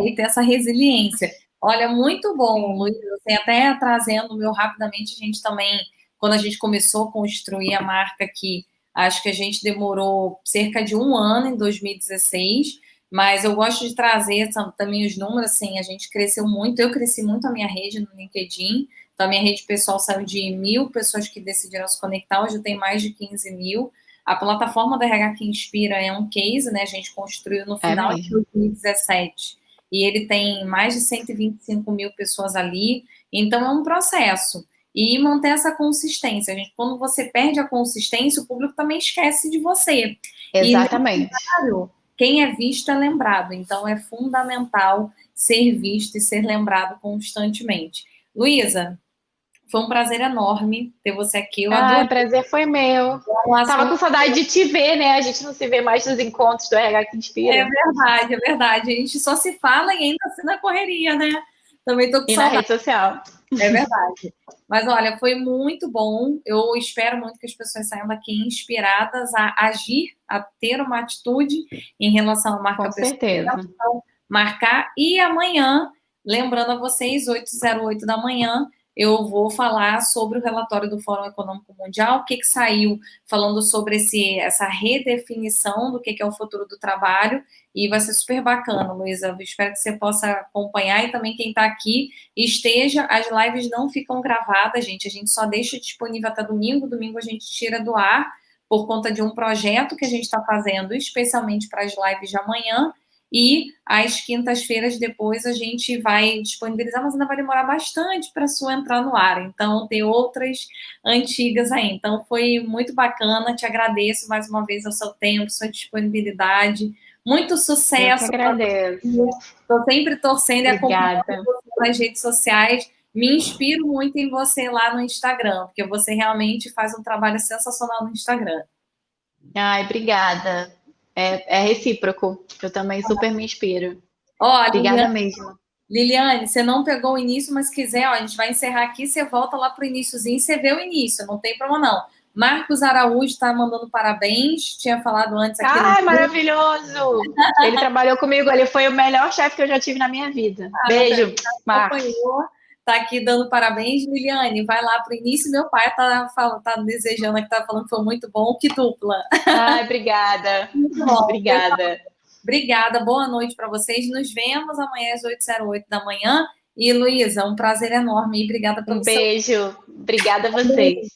[SPEAKER 1] E ter essa resiliência. Olha, muito bom, Luiz. Assim, até trazendo meu rapidamente, a gente também, quando a gente começou a construir a marca aqui, acho que a gente demorou cerca de um ano em 2016, mas eu gosto de trazer também os números, assim, a gente cresceu muito, eu cresci muito a minha rede no LinkedIn, então a minha rede pessoal saiu de 1.000 pessoas que decidiram se conectar, hoje eu tenho mais de 15 mil. A plataforma da RH que Inspira é um case, né? A gente construiu no final de 2017 e ele tem mais de 125 mil pessoas ali, então é um processo. E manter essa consistência. Quando você perde a consistência, o público também esquece de você.
[SPEAKER 2] Exatamente.
[SPEAKER 1] E, quem é visto é lembrado, então é fundamental ser visto e ser lembrado constantemente. Luísa, foi um prazer enorme ter você aqui. Eu adorei.
[SPEAKER 2] O prazer foi meu. Tava com saudade de te ver, né? A gente não se vê mais nos encontros do RH que Inspira.
[SPEAKER 1] É verdade, é verdade. A gente só se fala e ainda assim na correria, né? Também tô com saudade.
[SPEAKER 2] Na rede social.
[SPEAKER 1] É verdade. Mas olha, foi muito bom. Eu espero muito que as pessoas saiam daqui inspiradas a agir, a ter uma atitude em relação à marca pessoal.
[SPEAKER 2] Com certeza.
[SPEAKER 1] Marcar. E amanhã, lembrando a vocês, 8h08 da manhã, eu vou falar sobre o relatório do Fórum Econômico Mundial, o que saiu falando sobre essa redefinição do que é o futuro do trabalho, e vai ser super bacana, Luísa. Espero que você possa acompanhar e também quem está aqui esteja. As lives não ficam gravadas, gente, a gente só deixa disponível até domingo a gente tira do ar, por conta de um projeto que a gente está fazendo, especialmente para as lives de amanhã, e às quintas-feiras depois a gente vai disponibilizar, mas ainda vai demorar bastante para a sua entrar no ar. Então, tem outras antigas aí. Então, foi muito bacana. Te agradeço mais uma vez o seu tempo, sua disponibilidade. Muito
[SPEAKER 2] Eu que
[SPEAKER 1] sucesso.
[SPEAKER 2] agradeço.
[SPEAKER 1] Estou sempre torcendo e acompanhando
[SPEAKER 2] Obrigada.
[SPEAKER 1] você nas redes sociais. Me inspiro muito em você lá no Instagram, porque você realmente faz um trabalho sensacional no Instagram.
[SPEAKER 2] Ai, obrigada. É recíproco. Eu também super me inspiro.
[SPEAKER 1] Ó,
[SPEAKER 2] Obrigada mesmo.
[SPEAKER 1] Liliane, você não pegou o início, mas quiser, ó, a gente vai encerrar aqui, você volta lá pro iniciozinho e você vê o início, não tem problema não. Marcos Araújo está mandando parabéns, tinha falado antes aqui
[SPEAKER 2] Ai, maravilhoso! Ele trabalhou comigo, ele foi o melhor chefe que eu já tive na minha vida. Beijo, Marcos.
[SPEAKER 1] Tá aqui dando parabéns, Liliane, vai lá pro início, meu pai tá desejando aqui, tá falando que foi muito bom, que dupla.
[SPEAKER 2] Ai, obrigada.
[SPEAKER 1] Muito bom.
[SPEAKER 2] Obrigada.
[SPEAKER 1] Obrigada, boa noite para vocês, nos vemos amanhã às 8h08 da manhã. E, Luísa, um prazer enorme e obrigada pelo
[SPEAKER 2] Um beijo. Obrigada a vocês.